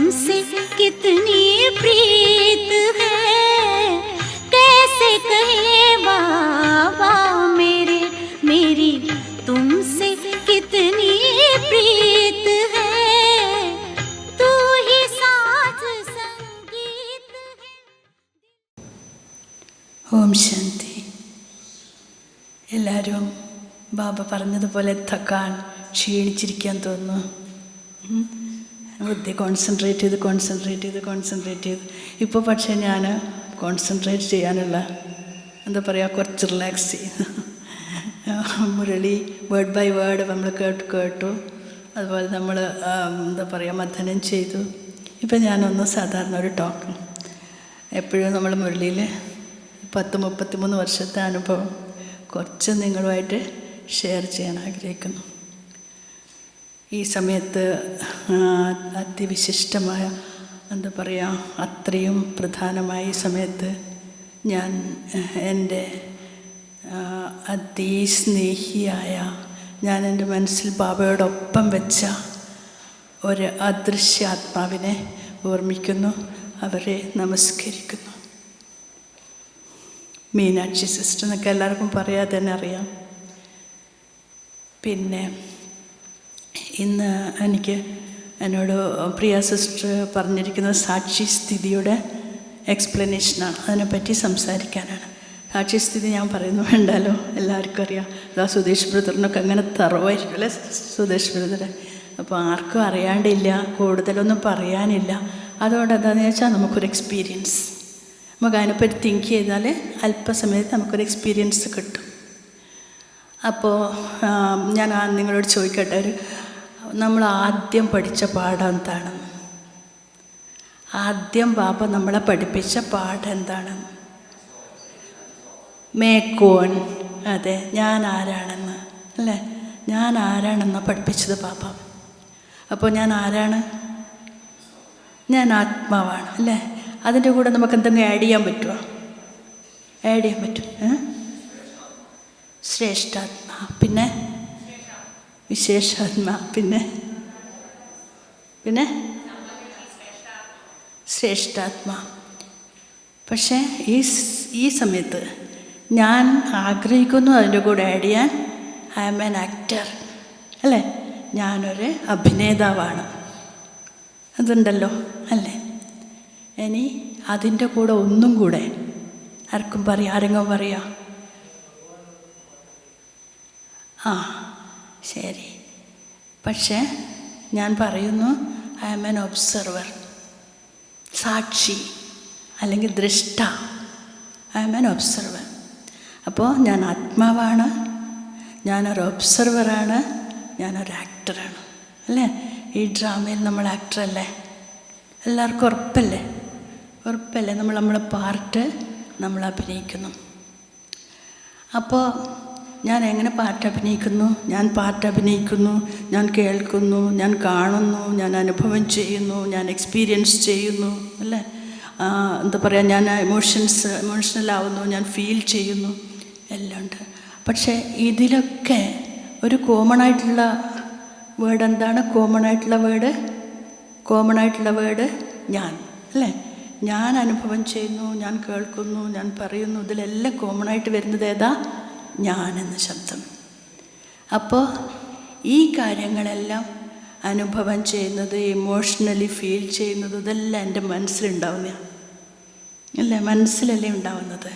तुमसे कितनी प्रीत है, कैसे कहे बाबा मेरे, मेरी तुमसे कितनी प्रीत है, तू ही साथ संगीत है। ഓം ശാന്തി. എല്ലാവരും ബാബ പറഞ്ഞതുപോലെ തക്കാൻ ക്ഷീണിച്ചിരിക്കാൻ തോന്നുന്നു. ബുദ്ധി കോൺസെൻട്രേറ്റ് ചെയ്ത് ഇപ്പോൾ പക്ഷേ ഞാൻ കോൺസെൻട്രേറ്റ് ചെയ്യാനുള്ള എന്താ പറയുക, കുറച്ച് റിലാക്സ് ചെയ്തു. മുരളി വേർഡ് ബൈ വേർഡ് നമ്മൾ കേട്ടു. അതുപോലെ നമ്മൾ എന്താ പറയുക, മഥനം ചെയ്തു. ഇപ്പം ഞാനൊന്ന് സാധാരണ ഒരു ടോക്ക്, എപ്പോഴും നമ്മൾ മുരളിയിൽ 33 വർഷത്തെ അനുഭവം കുറച്ച് നിങ്ങളുമായിട്ട് ഷെയർ ചെയ്യാൻ ആഗ്രഹിക്കുന്നു. ഈ സമയത്ത് അതിവിശിഷ്ടമായ എന്താ പറയുക, അത്രയും പ്രധാനമായ ഈ സമയത്ത് ഞാൻ എൻ്റെ അതിസ്നേഹിയായ, ഞാൻ എൻ്റെ മനസ്സിൽ ബാബയോടൊപ്പം വെച്ച ഒരു അദൃശ്യ ആത്മാവിനെ ഓർമ്മിക്കുന്നു, അവരെ നമസ്കരിക്കുന്നു. മീനാക്ഷി സിസ്റ്റർ എന്നൊക്കെ എല്ലാവർക്കും പറയാതെ തന്നെ അറിയാം. പിന്നെ ഇന്ന് എന്നോട് പ്രിയ സിസ്റ്റർ പറഞ്ഞിരിക്കുന്നത് സാക്ഷി സ്ഥിതിയുടെ എക്സ്പ്ലനേഷനാണ്. അതിനെപ്പറ്റി സംസാരിക്കാനാണ്. സാക്ഷി സ്ഥിതി ഞാൻ പറയുന്നു വേണ്ടല്ലോ, എല്ലാവർക്കും അറിയാം. അതാ സുധേഷ് ബ്രദറിനൊക്കെ അങ്ങനെ തറവായിരിക്കും അല്ലേ സുധേഷ് ബ്രദറെ. അപ്പോൾ ആർക്കും അറിയാണ്ടില്ല, കൂടുതലൊന്നും പറയാനില്ല. അതുകൊണ്ട് എന്താണെന്ന് വെച്ചാൽ നമുക്കൊരു എക്സ്പീരിയൻസ്, നമുക്ക് അതിനെപ്പറ്റി തിങ്ക് ചെയ്താൽ അല്പസമയത്ത് നമുക്കൊരു എക്സ്പീരിയൻസ് കിട്ടും. അപ്പോൾ ഞാൻ നിങ്ങളോട് ചോദിക്കട്ടെ, നമ്മൾ ആദ്യം പഠിച്ച പാഠം എന്താണെന്ന്? ആദ്യം ബാബ നമ്മളെ പഠിപ്പിച്ച പാഠം എന്താണെന്ന്? മേക്കോൻ, അതെ, ഞാൻ ആരാണെന്ന് അല്ലേ, ഞാൻ ആരാണെന്നാണ് പഠിപ്പിച്ചത് ബാബ. അപ്പോൾ ഞാൻ ആരാണ്? ഞാൻ ആത്മാവാണ് അല്ലേ. അതിൻ്റെ കൂടെ നമുക്ക് എന്തെങ്കിലും ആഡ് ചെയ്യാൻ പറ്റുമോ? ആഡ് ചെയ്യാൻ പറ്റും. ശ്രേഷ്ഠാത്മാ, പിന്നെ വിശേഷാത്മാ, പിന്നെ ശ്രേഷ്ഠാത്മാ. പക്ഷേ ഈ സമയത്ത് ഞാൻ ആഗ്രഹിക്കുന്നു അതിൻ്റെ കൂടെ ആഡ് ചെയ്യാൻ, ഐ ആം ആൻ ആക്ടർ അല്ലേ, ഞാനൊരു അഭിനേതാവാണ്. അതുണ്ടല്ലോ അല്ലേ. ഇനി അതിൻ്റെ കൂടെ ഒന്നും കൂടെ ആരെങ്കിലും പറയാം? ആ ശരി. പക്ഷേ ഞാൻ പറയുന്നു, ഐ ആം ആൻ ഒബ്സർവർ, സാക്ഷി അല്ലെങ്കിൽ ദ്രഷ്ട. I am an observer. അപ്പോൾ ഞാൻ ആത്മാവാണ്, ഞാനൊരു ഒബ്സർവറാണ്, ഞാനൊരു ആക്ടറാണ് അല്ലേ. ഈ ഡ്രാമയിൽ നമ്മൾ ആക്ടറല്ലേ? എല്ലാവർക്കും ഉറപ്പല്ലേ? നമ്മളെ പാർട്ട് നമ്മൾ അഭിനയിക്കുന്നു. അപ്പോൾ ഞാൻ എങ്ങനെ പാർട്ട് അഭിനയിക്കുന്നു? ഞാൻ കേൾക്കുന്നു, ഞാൻ കാണുന്നു, ഞാൻ അനുഭവം ചെയ്യുന്നു, ഞാൻ എക്സ്പീരിയൻസ് ചെയ്യുന്നു അല്ലേ. എന്താ പറയുക, ഞാൻ ഇമോഷണലാവുന്നു, ഞാൻ ഫീൽ ചെയ്യുന്നു, എല്ലാം ഉണ്ട്. പക്ഷേ ഇതിലൊക്കെ ഒരു കോമൺ ആയിട്ടുള്ള വേർഡ് എന്താണ്? കോമൺ ആയിട്ടുള്ള വേർഡ് ഞാൻ അല്ലേ. ഞാൻ അനുഭവം ചെയ്യുന്നു, ഞാൻ കേൾക്കുന്നു, ഞാൻ പറയുന്നു, ഇതിലെല്ലാം കോമൺ ആയിട്ട് വരുന്നത് ഏതാ? ഞാൻ എന്ന ശബ്ദം. അപ്പോൾ ഈ കാര്യങ്ങളെല്ലാം അനുഭവം ചെയ്യുന്നത്, ഇമോഷണലി ഫീൽ ചെയ്യുന്നത്, ഇതെല്ലാം എൻ്റെ മനസ്സിലുണ്ടാവുന്നതാണ് അല്ലേ, മനസ്സിലല്ലേ ഉണ്ടാവുന്നത്.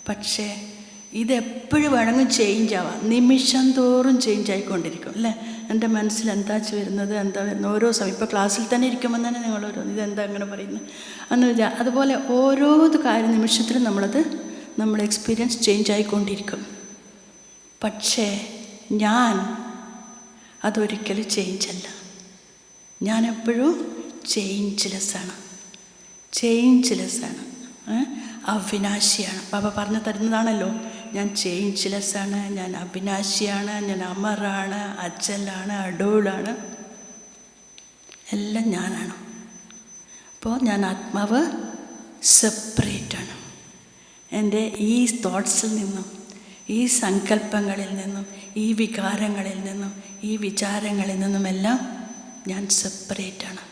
പക്ഷേ ഇതെപ്പോഴും വേണമെങ്കിൽ ചേഞ്ച് ആവാം, നിമിഷം തോറും ചേഞ്ച് ആയിക്കൊണ്ടിരിക്കും അല്ലേ. എൻ്റെ മനസ്സിൽ എന്താ വരുന്നത് ഓരോ സമയം. ഇപ്പോൾ ക്ലാസ്സിൽ തന്നെ ഇരിക്കുമ്പോൾ തന്നെ നിങ്ങൾ ഇതെന്താ അങ്ങനെ പറയുന്നത് എന്ന് അതുപോലെ ഓരോ കാര്യം നിമിഷത്തിലും നമ്മൾ എക്സ്പീരിയൻസ് ചേഞ്ച് ആയിക്കൊണ്ടിരിക്കും. പക്ഷേ അതൊരിക്കലും ചേഞ്ചല്ല. ഞാൻ എപ്പോഴും ചേഞ്ച്ലെസ്സാണ്, അവിനാശിയാണ്. ബാബ പറഞ്ഞു തരുന്നതാണല്ലോ, ഞാൻ ചേഞ്ച്ലെസ്സാണ്, ഞാൻ അവിനാശിയാണ്, ഞാൻ അമറാണ്, അജലാണ്, അഡോളാണ്, എല്ലാം ഞാനാണ്. അപ്പോൾ ഞാൻ ആത്മാവ് സെപ്പറേറ്റാണ്. എൻ്റെ ഈ തോട്ട്സിൽ നിന്നും, ഈ സങ്കല്പങ്ങളിൽ നിന്നും, ഈ വികാരങ്ങളിൽ നിന്നും, ഈ വിചാരങ്ങളിൽ നിന്നുമെല്ലാം ഞാൻ സെപ്പറേറ്റാണ്.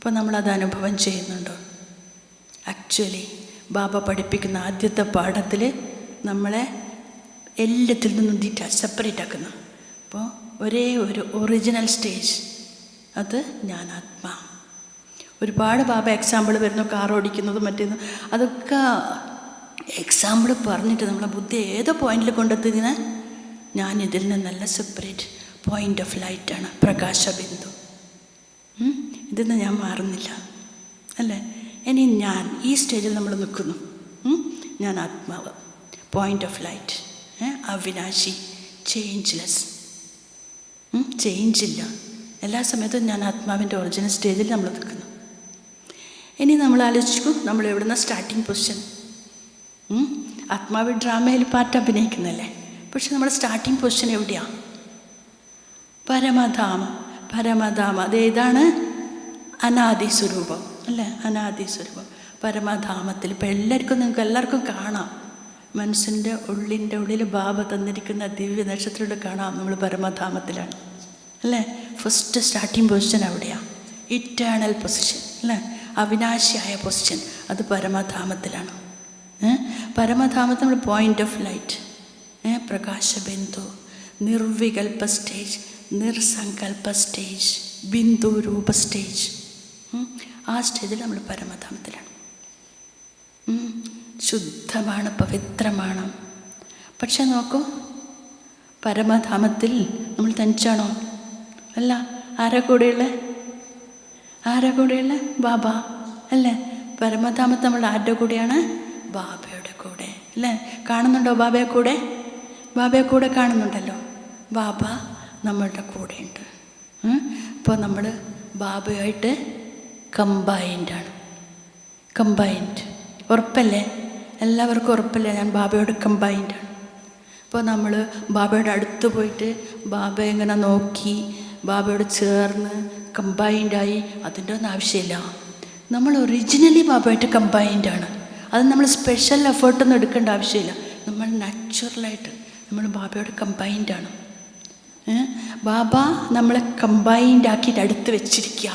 അപ്പോൾ നമ്മളത് അനുഭവം ചെയ്യുന്നുണ്ടോ? ആക്ച്വലി ബാബ പഠിപ്പിക്കുന്ന ആദ്യത്തെ പാഠത്തിൽ നമ്മളെ എല്ലാത്തിൽ നിന്നും സെപ്പറേറ്റ് ആക്കുന്ന, അപ്പോൾ ഒരേ ഒരു ഒറിജിനൽ സ്റ്റേജ്, അത് ഞാൻ ആത്മാ. ഒരുപാട് ബാബ എക്സാമ്പിൾ വരുന്നു, കാർ ഓടിക്കുന്നതും മറ്റേതും, അതൊക്കെ എക്സാമ്പിൾ പറഞ്ഞിട്ട് നമ്മളെ ബുദ്ധി ഏത് പോയിന്റിൽ കൊണ്ടെത്തുന്നതിന് ഞാൻ ഇതിൽ നിന്നല്ല സെപ്പറേറ്റ് പോയിന്റ് ഓഫ് ലൈറ്റാണ്, പ്രകാശബിന്ദു. ഇതിന്ന് ഞാൻ മാറുന്നില്ല അല്ലേ. ഇനി ഞാൻ ഈ സ്റ്റേജിൽ നമ്മൾ നിൽക്കുന്നു. ഞാൻ ആത്മാവ്, പോയിന്റ് ഓഫ് ലൈറ്റ്, അവിനാശി, ചേഞ്ച്ലെസ്, ചേഞ്ചില്ല. എല്ലാ സമയത്തും ഞാൻ ആത്മാവിൻ്റെ ഒറിജിനൽ സ്റ്റേജിൽ നമ്മൾ നിൽക്കുന്നു. ഇനി നമ്മൾ ആലോചിക്കൂ, നമ്മൾ എവിടുന്ന സ്റ്റാർട്ടിങ് പൊസിഷൻ. ആത്മാവ് ഡ്രാമയിൽ പാട്ട് അഭിനയിക്കുന്നല്ലേ, പക്ഷെ നമ്മൾ സ്റ്റാർട്ടിങ് പൊസിഷൻ എവിടെയാണ്? പരമധാമം. പരമധാമം അതേതാണ്? അനാദി സ്വരൂപം അല്ലേ, അനാദി സ്വരൂപം പരമധാമത്തിൽ. ഇപ്പം നിങ്ങൾക്ക് എല്ലാവർക്കും കാണാം, മനസ്സിൻ്റെ ഉള്ളിൻ്റെ ഉള്ളിൽ ബാബ തന്നിരിക്കുന്ന ദിവ്യ നക്ഷത്രത്തിൽ കാണാം നമ്മൾ പരമധാമത്തിലാണ് അല്ലേ. ഫസ്റ്റ് സ്റ്റാർട്ടിങ് പൊസിഷൻ അവിടെയാണ്, ഇറ്റേണൽ പൊസിഷൻ അല്ലേ, അവിനാശിയായ പൊസിഷൻ, അത് പരമധാമത്തിലാണ്. പരമധാമത്തിൽ നമ്മൾ പോയിന്റ് ഓഫ് ലൈറ്റ്, പ്രകാശബിന്ദു, നിർവികൽപ്പ സ്റ്റേജ്, നിർസങ്കൽപ്പ സ്റ്റേജ്, ബിന്ദു രൂപ സ്റ്റേജ്. ആ സ്റ്റേജിൽ നമ്മൾ പരമധാമത്തിലാണ്. ശുദ്ധമാണ്, പവിത്രമാണ്. പക്ഷെ നോക്കൂ, പരമധാമത്തിൽ നമ്മൾ തനിച്ചാണോ? അല്ല. ആരാ കൂടെയുള്ള? ആരാ കൂടെയുള്ള? ബാബ അല്ലേ. പരമധാമത്തിൽ നമ്മൾ ആരുടെ കൂടെയാണ്? ബാബയുടെ കൂടെ അല്ലേ. കാണുന്നുണ്ടോ ബാബയെ കൂടെ? ബാബയെ കൂടെ കാണുന്നുണ്ടല്ലോ. ബാബ നമ്മളുടെ കൂടെയുണ്ട്. അപ്പോൾ നമ്മൾ ബാബയായിട്ട് കമ്പൈൻഡാണ്. കമ്പൈൻഡ് ഉറപ്പല്ലേ? എല്ലാവർക്കും ഉറപ്പല്ലേ ഞാൻ ബാബയോട് കമ്പൈൻഡാണ്? അപ്പോൾ നമ്മൾ ബാബയുടെ അടുത്ത് പോയിട്ട് ബാബയെ ഇങ്ങനെ നോക്കി ബാബയോട് ചേർന്ന് കമ്പൈൻഡായി അതിൻ്റെ ഒന്നും ആവശ്യമില്ല. നമ്മൾ ഒറിജിനലി ബാബയായിട്ട് കമ്പൈൻഡാണ്. അത് നമ്മൾ സ്പെഷ്യൽ എഫേർട്ടൊന്നും എടുക്കേണ്ട ആവശ്യമില്ല. നമ്മൾ നാച്ചുറലായിട്ട് നമ്മൾ ബാബയോട് കമ്പൈൻഡാണ്. ബാബ നമ്മളെ കമ്പൈൻഡ് ആക്കിയിട്ട് അടുത്ത് വെച്ചിരിക്കുക.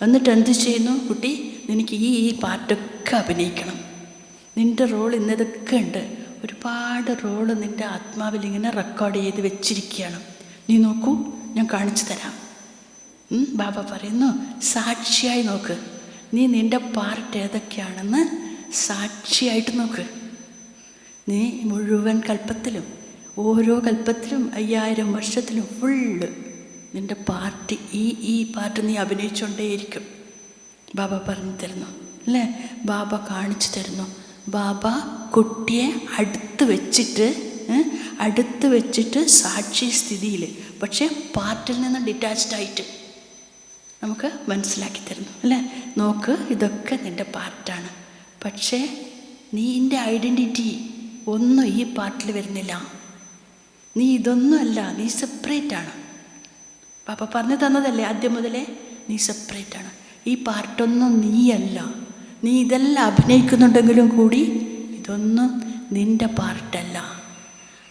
എന്നിട്ട് എന്ത് ചെയ്യുന്നു? കുട്ടി, നിനക്ക് ഈ പാട്ടൊക്കെ അഭിനയിക്കണം. നിൻ്റെ റോൾ ഇന്നതൊക്കെ ഉണ്ട്. ഒരുപാട് റോള് നിൻ്റെ ആത്മാവിൽ ഇങ്ങനെ റെക്കോർഡ് ചെയ്ത് വെച്ചിരിക്കുകയാണ്. നീ നോക്കൂ, ഞാൻ കാണിച്ചു തരാം. ബാബ പറയുന്നു, സാക്ഷിയായി നോക്ക്. നീ നിൻ്റെ പാർട്ട് ഏതൊക്കെയാണെന്ന് സാക്ഷിയായിട്ട് നോക്ക്. നീ മുഴുവൻ കൽപ്പത്തിലും ഓരോ കൽപ്പത്തിലും 5000 വർഷത്തിലും ഫുള്ള് നിൻ്റെ പാർട്ട് ഈ പാർട്ട് നീ അഭിനയിച്ചുകൊണ്ടേയിരിക്കും. ബാബ പറഞ്ഞു തരുന്നു അല്ലേ, ബാബ കാണിച്ചു തരുന്നു. ബാബ കുട്ടിയെ അടുത്ത് വെച്ചിട്ട് സാക്ഷി സ്ഥിതിയിൽ, പക്ഷേ പാർട്ടിൽ നിന്ന് ഡിറ്റാച്ച്ഡ് ആയിട്ട് നമുക്ക് മനസ്സിലാക്കി തരുന്നു അല്ലേ. നോക്ക്, ഇതൊക്കെ നിൻ്റെ പാർട്ടാണ്. പക്ഷേ നിൻ്റെ ഐഡൻറ്റിറ്റി ഒന്നും ഈ പാർട്ടിൽ വരുന്നില്ല. നീ ഇതൊന്നുമല്ല, നീ സെപ്പറേറ്റാണ്. പാപ്പ പറഞ്ഞു തന്നതല്ലേ ആദ്യം മുതലേ, നീ സെപ്പറേറ്റാണ്. ഈ പാർട്ടൊന്നും നീയല്ല. നീ ഇതെല്ലാം അഭിനയിക്കുന്നുണ്ടെങ്കിലും കൂടി ഇതൊന്നും നിൻ്റെ പാർട്ടല്ല.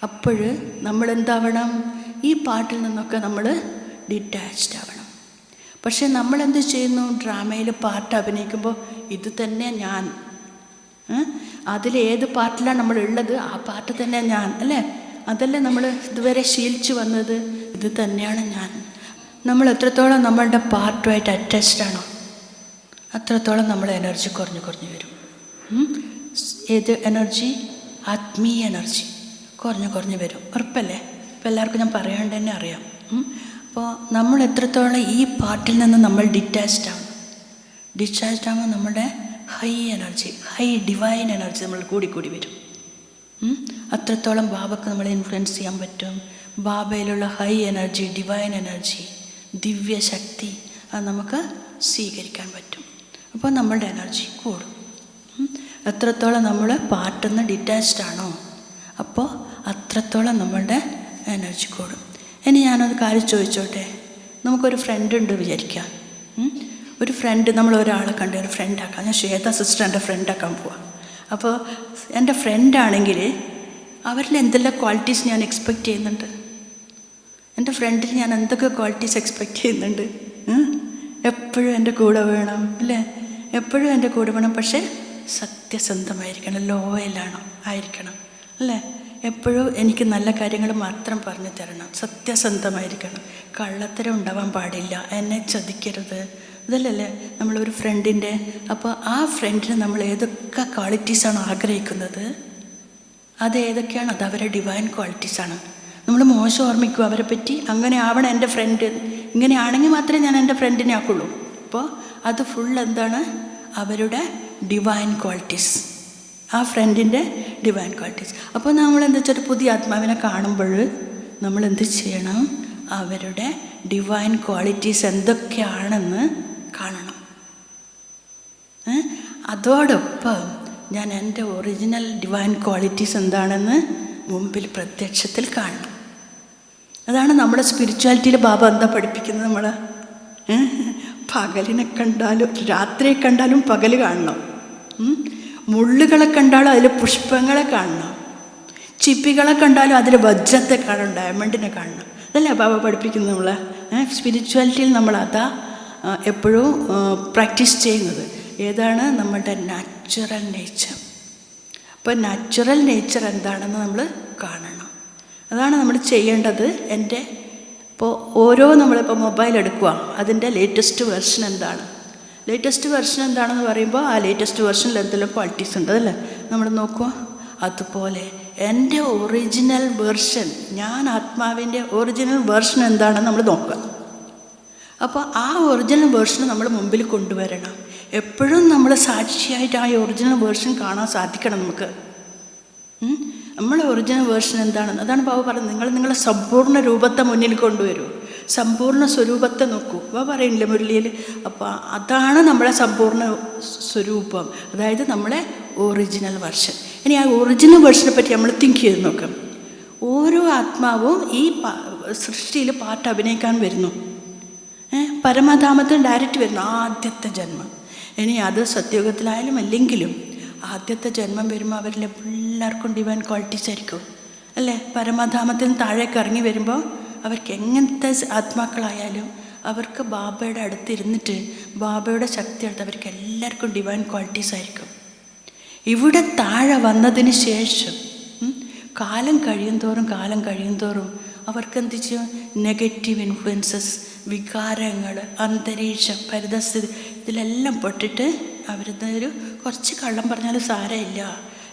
അപ്പോൾ നമ്മളെന്താവണം? ഈ പാർട്ടിൽ നിന്നൊക്കെ നമ്മൾ ഡിറ്റാച്ച്ഡ് ആവണം. പക്ഷെ നമ്മളെന്ത് ചെയ്യുന്നു? ഡ്രാമയിൽ പാർട്ട് അഭിനയിക്കുമ്പോൾ ഇത് തന്നെ ഞാൻ, അതിലേത് പാർട്ടിലാണ് നമ്മളുള്ളത് ആ പാർട്ട് തന്നെ ഞാൻ അല്ലേ. അതല്ലേ നമ്മൾ ഇതുവരെ ശീലിച്ചു വന്നത്, ഇത് തന്നെയാണ് ഞാൻ. നമ്മൾ എത്രത്തോളം നമ്മളുടെ പാർട്ടുമായിട്ട് അറ്റാച്ച്ഡ് ആണോ അത്രത്തോളം നമ്മൾ എനർജി കുറഞ്ഞു വരും. ഏത് എനർജി? ആത്മീയ എനർജി കുറഞ്ഞു വരും. ഉറപ്പല്ലേ? ഇപ്പം എല്ലാവർക്കും ഞാൻ പറയാണ്ട് തന്നെ അറിയാം. അപ്പോൾ നമ്മൾ എത്രത്തോളം ഈ പാർട്ടിൽ നിന്ന് നമ്മൾ ഡിറ്റാച്ച്ഡ് ആകുമ്പോൾ നമ്മുടെ high energy, high divine energy നമ്മൾ കൂടി വരും. അത്രത്തോളം ബാബക്ക് നമ്മളെ ഇൻഫ്ലുവൻസ് ചെയ്യാൻ പറ്റും. ബാബയിലുള്ള ഹൈ എനർജി, ഡിവൈൻ എനർജി, ദിവ്യശക്തി അത് നമുക്ക് സ്വീകരിക്കാൻ പറ്റും. അപ്പോൾ നമ്മളുടെ എനർജി കൂടും. എത്രത്തോളം നമ്മൾ പാർട്ടിൽ നിന്ന് ഡിറ്റാച്ച്ഡ് ആണോ അപ്പോൾ അത്രത്തോളം നമ്മളുടെ എനർജി കൂടും. ഇനി ഞാനൊരു കാര്യം ചോദിച്ചോട്ടെ. നമുക്കൊരു ഫ്രണ്ട് ഉണ്ട് വിചാരിക്കാം. ഒരു ഫ്രണ്ട്, നമ്മൾ ഒരാളെ കണ്ട് ഒരു ഫ്രണ്ടാക്കാം. ഞാൻ ശ്വേത സിസ്റ്റർ എൻ്റെ ഫ്രണ്ടാക്കാൻ പോവാം. അപ്പോൾ എൻ്റെ ഫ്രണ്ടാണെങ്കിൽ അവരിൽ എന്തെല്ലാം ക്വാളിറ്റീസ് ഞാൻ എക്സ്പെക്റ്റ് ചെയ്യുന്നുണ്ട്? എൻ്റെ ഫ്രണ്ടിൽ ഞാൻ എന്തൊക്കെ ക്വാളിറ്റീസ് എക്സ്പെക്റ്റ് ചെയ്യുന്നുണ്ട്? എപ്പോഴും എൻ്റെ കൂടെ വേണം അല്ലേ, എപ്പോഴും എൻ്റെ കൂടെ വേണം. പക്ഷേ സത്യസന്ധമായിരിക്കണം, ലോയലാണ് ആയിരിക്കണം അല്ലേ. എപ്പോഴും എനിക്ക് നല്ല കാര്യങ്ങൾ മാത്രം പറഞ്ഞു തരണം, സത്യസന്ധമായിരിക്കണം, കള്ളത്തരം ഉണ്ടാവാൻ പാടില്ല, എന്നെ ചതിക്കരുത്. ഇതല്ലേ നമ്മളൊരു ഫ്രണ്ടിൻ്റെ. അപ്പോൾ ആ ഫ്രണ്ടിന് നമ്മൾ ഏതൊക്കെ ക്വാളിറ്റീസാണ് ആഗ്രഹിക്കുന്നത്, അത് ഏതൊക്കെയാണ്, അത് അവരുടെ ഡിവൈൻ ക്വാളിറ്റീസാണ്. നമ്മൾ മോശം ഓർമ്മിക്കും അവരെ പറ്റി, അങ്ങനെ ആവണം എൻ്റെ ഫ്രണ്ട്, ഇങ്ങനെയാണെങ്കിൽ മാത്രമേ ഞാൻ എൻ്റെ ഫ്രണ്ടിനെ ആക്കുള്ളൂ. അപ്പോൾ അത് ഫുൾ എന്താണ്, അവരുടെ ഡിവൈൻ ക്വാളിറ്റീസ്, ആ ഫ്രണ്ടിൻ്റെ ഡിവൈൻ ക്വാളിറ്റീസ്. അപ്പോൾ നമ്മളെന്താ വെച്ചാൽ പുതിയ ആത്മാവിനെ കാണുമ്പോൾ നമ്മൾ എന്ത് ചെയ്യണം, അവരുടെ ഡിവൈൻ ക്വാളിറ്റീസ് എന്തൊക്കെയാണെന്ന് കാണണം. അതോടൊപ്പം ഞാൻ എൻ്റെ ഒറിജിനൽ ഡിവൈൻ ക്വാളിറ്റീസ് എന്താണെന്ന് മുമ്പിൽ പ്രത്യക്ഷത്തിൽ കാണണം. അതാണ് നമ്മുടെ സ്പിരിച്വാലിറ്റിയിൽ ബാബ എന്താ പഠിപ്പിക്കുന്നത്, നമ്മൾ പകലിനെ കണ്ടാലും രാത്രിയെ കണ്ടാലും പകൽ കാണണം, മുള്ളുകളെ കണ്ടാലും അതിൽ പുഷ്പങ്ങളെ കാണണം, ചിപ്പികളെ കണ്ടാലും അതിൽ വജ്രത്തെ കാണണം, ഡയമണ്ടിനെ കാണണം. അതല്ലേ ബാബ പഠിപ്പിക്കുന്നത് നമ്മളെ സ്പിരിച്വാലിറ്റിയിൽ. നമ്മൾ അതാ എപ്പോഴും പ്രാക്ടീസ് ചെയ്യുന്നത്. ഏതാണ് നമ്മളുടെ നാച്ചുറൽ നേച്ചർ. അപ്പോൾ നാച്ചുറൽ നേച്ചർ എന്താണെന്ന് നമ്മൾ കാണണം. അതാണ് നമ്മൾ ചെയ്യേണ്ടത്. ഇപ്പോൾ നമ്മളിപ്പോൾ മൊബൈൽ എടുക്കുക, അതിൻ്റെ ലേറ്റസ്റ്റ് വെർഷൻ എന്താണ്, ലേറ്റസ്റ്റ് വെർഷൻ എന്താണെന്ന് പറയുമ്പോൾ ആ ലേറ്റസ്റ്റ് വെർഷനിൽ എന്തെല്ലാം ക്വാളിറ്റീസ് ഉണ്ട് അതല്ലേ നമ്മൾ നോക്കുക. അതുപോലെ എൻ്റെ ഒറിജിനൽ വെർഷൻ, ഞാൻ ആത്മാവിൻ്റെ ഒറിജിനൽ വെർഷൻ എന്താണെന്ന് നമ്മൾ നോക്കുക. അപ്പോൾ ആ ഒറിജിനൽ വേർഷൻ നമ്മൾ മുമ്പിൽ കൊണ്ടുവരണം. എപ്പോഴും നമ്മൾ സാക്ഷിയായിട്ട് ആ ഒറിജിനൽ വേർഷൻ കാണാൻ സാധിക്കണം നമുക്ക്. നമ്മളെ ഒറിജിനൽ വേർഷൻ എന്താണെന്ന്, അതാണ് ബാബ പറയുന്നത്, നിങ്ങളെ സമ്പൂർണ്ണ രൂപത്തെ മുന്നിൽ കൊണ്ടുവരൂ, സമ്പൂർണ്ണ സ്വരൂപത്തെ നോക്കൂ. ബാബ പറയുന്നില്ലേ മുരളിയിൽ. അപ്പോൾ അതാണ് നമ്മളെ സമ്പൂർണ്ണ സ്വരൂപം, അതായത് നമ്മളെ ഒറിജിനൽ വേർഷൻ. ഇനി ആ ഒറിജിനൽ വേർഷനെ പറ്റി നമ്മൾ തിങ്ക് ചെയ്ത് നോക്കാം. ഓരോ ആത്മാവും ഈ സൃഷ്ടിയിൽ പാട്ട് അഭിനയിക്കാൻ വരുന്നു. പരമധാമത്തിൽ ഡയറക്റ്റ് വരുന്നു, ആദ്യത്തെ ജന്മം. ഇനി അത് സത്യയുഗത്തിലായാലും അല്ലെങ്കിലും ആദ്യത്തെ ജന്മം വരുമ്പോൾ അവരിൽ എല്ലാവർക്കും ഡിവൈൻ ക്വാളിറ്റീസ് ആയിരിക്കും അല്ലേ. പരമധാമത്തിൽ നിന്ന് താഴേക്ക് ഇറങ്ങി വരുമ്പോൾ അവർക്ക് എങ്ങനത്തെ ആത്മാക്കളായാലും അവർക്ക് ബാബയുടെ അടുത്തിരുന്നിട്ട് ബാബയുടെ ശക്തി എടുത്ത് അവർക്ക് എല്ലാവർക്കും ഡിവൈൻ ക്വാളിറ്റീസ് ആയിരിക്കും. ഇവിടെ താഴെ വന്നതിന് ശേഷം കാലം കഴിയും തോറും അവർക്ക് എന്ത് ചെയ്യും, നെഗറ്റീവ് ഇൻഫ്ലുവൻസസ്, വികാരങ്ങൾ, അന്തരീക്ഷം, പരിതസ്ഥിതി, ഇതിലെല്ലാം പെട്ടിട്ട് അവരൊരു കുറച്ച് കള്ളം പറഞ്ഞാലും സാരമില്ല.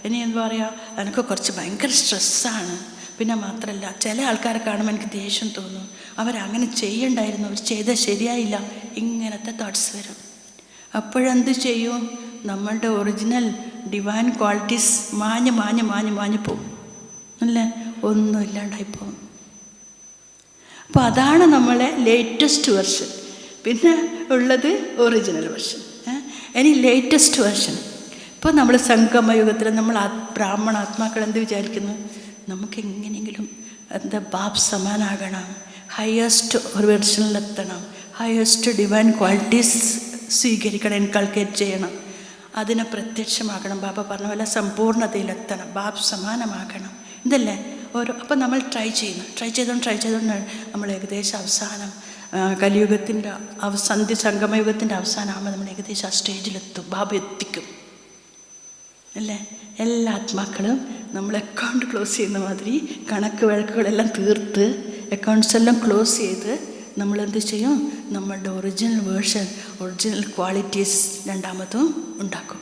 ഇനി എന്താ പറയുക, എനിക്ക് കുറച്ച് ഭയങ്കര സ്ട്രെസ്സാണ്, പിന്നെ മാത്രമല്ല ചില ആൾക്കാരെ കാണുമ്പോൾ എനിക്ക് ദേഷ്യം തോന്നും, അവരങ്ങനെ ചെയ്യണ്ടായിരുന്നു, അവർ ചെയ്താൽ ശരിയായില്ല, ഇങ്ങനത്തെ തോട്ട്സ് വരും. അപ്പോഴെന്ത് ചെയ്യും, നമ്മളുടെ ഒറിജിനൽ ഡിവൈൻ ക്വാളിറ്റീസ് മാഞ്ഞ് പോവും അല്ലേ, ഒന്നും ഇല്ലാണ്ടായിപ്പോവും. അപ്പോൾ അതാണ് നമ്മളെ ലേറ്റസ്റ്റ് വെർഷൻ. പിന്നെ ഉള്ളത് ഒറിജിനൽ വെർഷൻ. ഇനി ലേറ്റസ്റ്റ് വെർഷൻ. ഇപ്പോൾ നമ്മൾ സംഗമയുഗത്തിൽ നമ്മൾ ബ്രാഹ്മണ ആത്മാക്കൾ എന്ത് വിചാരിക്കുന്നു, നമുക്ക് എങ്ങനെയെങ്കിലും ബാബ് സമാനാകണം, ഹയസ്റ്റ് ഒരു വെർഷനിലെത്തണം, ഹയസ്റ്റ് ഡിവൈൻ ക്വാളിറ്റീസ് സ്വീകരിക്കണം, ഇൻകൾക്കേറ്റ് ചെയ്യണം, അതിനെ പ്രത്യക്ഷമാക്കണം. ബാബ പറഞ്ഞ പോലെ സമ്പൂർണ്ണതയിലെത്തണം, ബാബ് സമാനമാകണം. ഇതല്ലേ അപ്പോൾ നമ്മൾ ട്രൈ ചെയ്തുകൊണ്ട് നമ്മൾ ഏകദേശം അവസാനം കലിയുഗത്തിൻ്റെ സംഗമയുഗത്തിൻ്റെ അവസാനമാകുമ്പോൾ നമ്മൾ ഏകദേശം ആ സ്റ്റേജിലെത്തും, ബാബ എത്തിക്കും അല്ലേ. എല്ലാ ആത്മാക്കളും നമ്മൾ അക്കൗണ്ട് ക്ലോസ് ചെയ്യുന്ന മാതിരി കണക്ക് വഴക്കുകളെല്ലാം തീർത്ത് അക്കൗണ്ട്സ് എല്ലാം ക്ലോസ് ചെയ്ത് നമ്മളെന്ത് ചെയ്യും, നമ്മളുടെ ഒറിജിനൽ വേർഷൻ, ഒറിജിനൽ ക്വാളിറ്റീസ് രണ്ടാമതും ഉണ്ടാക്കും.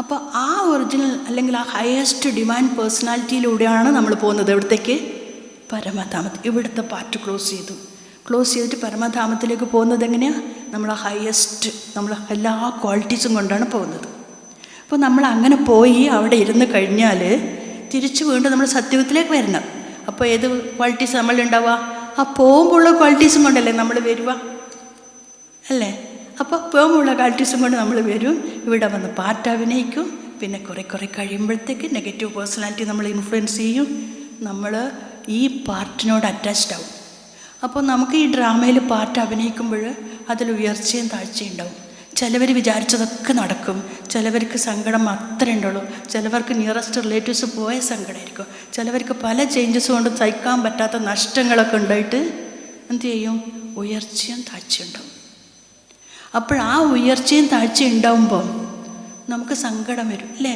അപ്പോൾ ആ ഒറിജിനൽ അല്ലെങ്കിൽ ആ ഹയസ്റ്റ് ഡിവൈൻ പേഴ്സണാലിറ്റിയിലൂടെയാണ് നമ്മൾ പോകുന്നത്. എവിടത്തേക്ക്, പരമധാമത്തിൽ. ഇവിടുത്തെ പാർട്ട് ക്ലോസ് ചെയ്തിട്ട് പരമധാമത്തിലേക്ക് പോകുന്നത് എങ്ങനെയാണ്, നമ്മൾ ആ ഹയസ്റ്റ്, നമ്മൾ എല്ലാ ക്വാളിറ്റീസും കൊണ്ടാണ് പോകുന്നത്. അപ്പോൾ നമ്മൾ അങ്ങനെ പോയി അവിടെ ഇരുന്ന് കഴിഞ്ഞാൽ തിരിച്ച് വീണ്ടും നമ്മൾ സത്യത്തിലേക്ക് വരണം. അപ്പോൾ ഏത് ക്വാളിറ്റീസ് നമ്മളുണ്ടാവുക, ആ പോകുമ്പോഴുള്ള ക്വാളിറ്റീസും കൊണ്ടല്ലേ നമ്മൾ വരുക അല്ലേ. അപ്പോൾ പോകുമ്പോഴുള്ള ക്വാളിറ്റീസും കൊണ്ട് നമ്മൾ വരും, ഇവിടെ വന്ന് പാർട്ട് അഭിനയിക്കും. പിന്നെ കുറേ കഴിയുമ്പോഴത്തേക്ക് നെഗറ്റീവ് പേഴ്സണാലിറ്റി നമ്മൾ ഇൻഫ്ലുവൻസ് ചെയ്യും, നമ്മൾ ഈ പാർട്ടിനോട് അറ്റാച്ച്ഡ് ആവും. അപ്പോൾ നമുക്ക് ഈ ഡ്രാമയിൽ പാർട്ട് അഭിനയിക്കുമ്പോൾ അതിൽ ഉയർച്ചയും താഴ്ചയും ഉണ്ടാവും. ചിലവർ വിചാരിച്ചതൊക്കെ നടക്കും, ചിലവർക്ക് സങ്കടം മാത്രമേ ഉണ്ടാവുള്ളൂ, ചിലവർക്ക് നിയറസ്റ്റ് റിലേറ്റീവ്സ് പോയ സങ്കടമായിരിക്കും, ചിലവർക്ക് പല ചേഞ്ചസ് കൊണ്ട് സഹിക്കാൻ പറ്റാത്ത നഷ്ടങ്ങളൊക്കെ ഉണ്ടായിട്ട് എന്ത് ചെയ്യും, ഉയർച്ചയും താഴ്ചയും ഉണ്ടാവും. അപ്പോൾ ആ ഉയർച്ചയും താഴ്ചയും ഉണ്ടാവുമ്പോൾ നമുക്ക് സങ്കടം വരും അല്ലേ?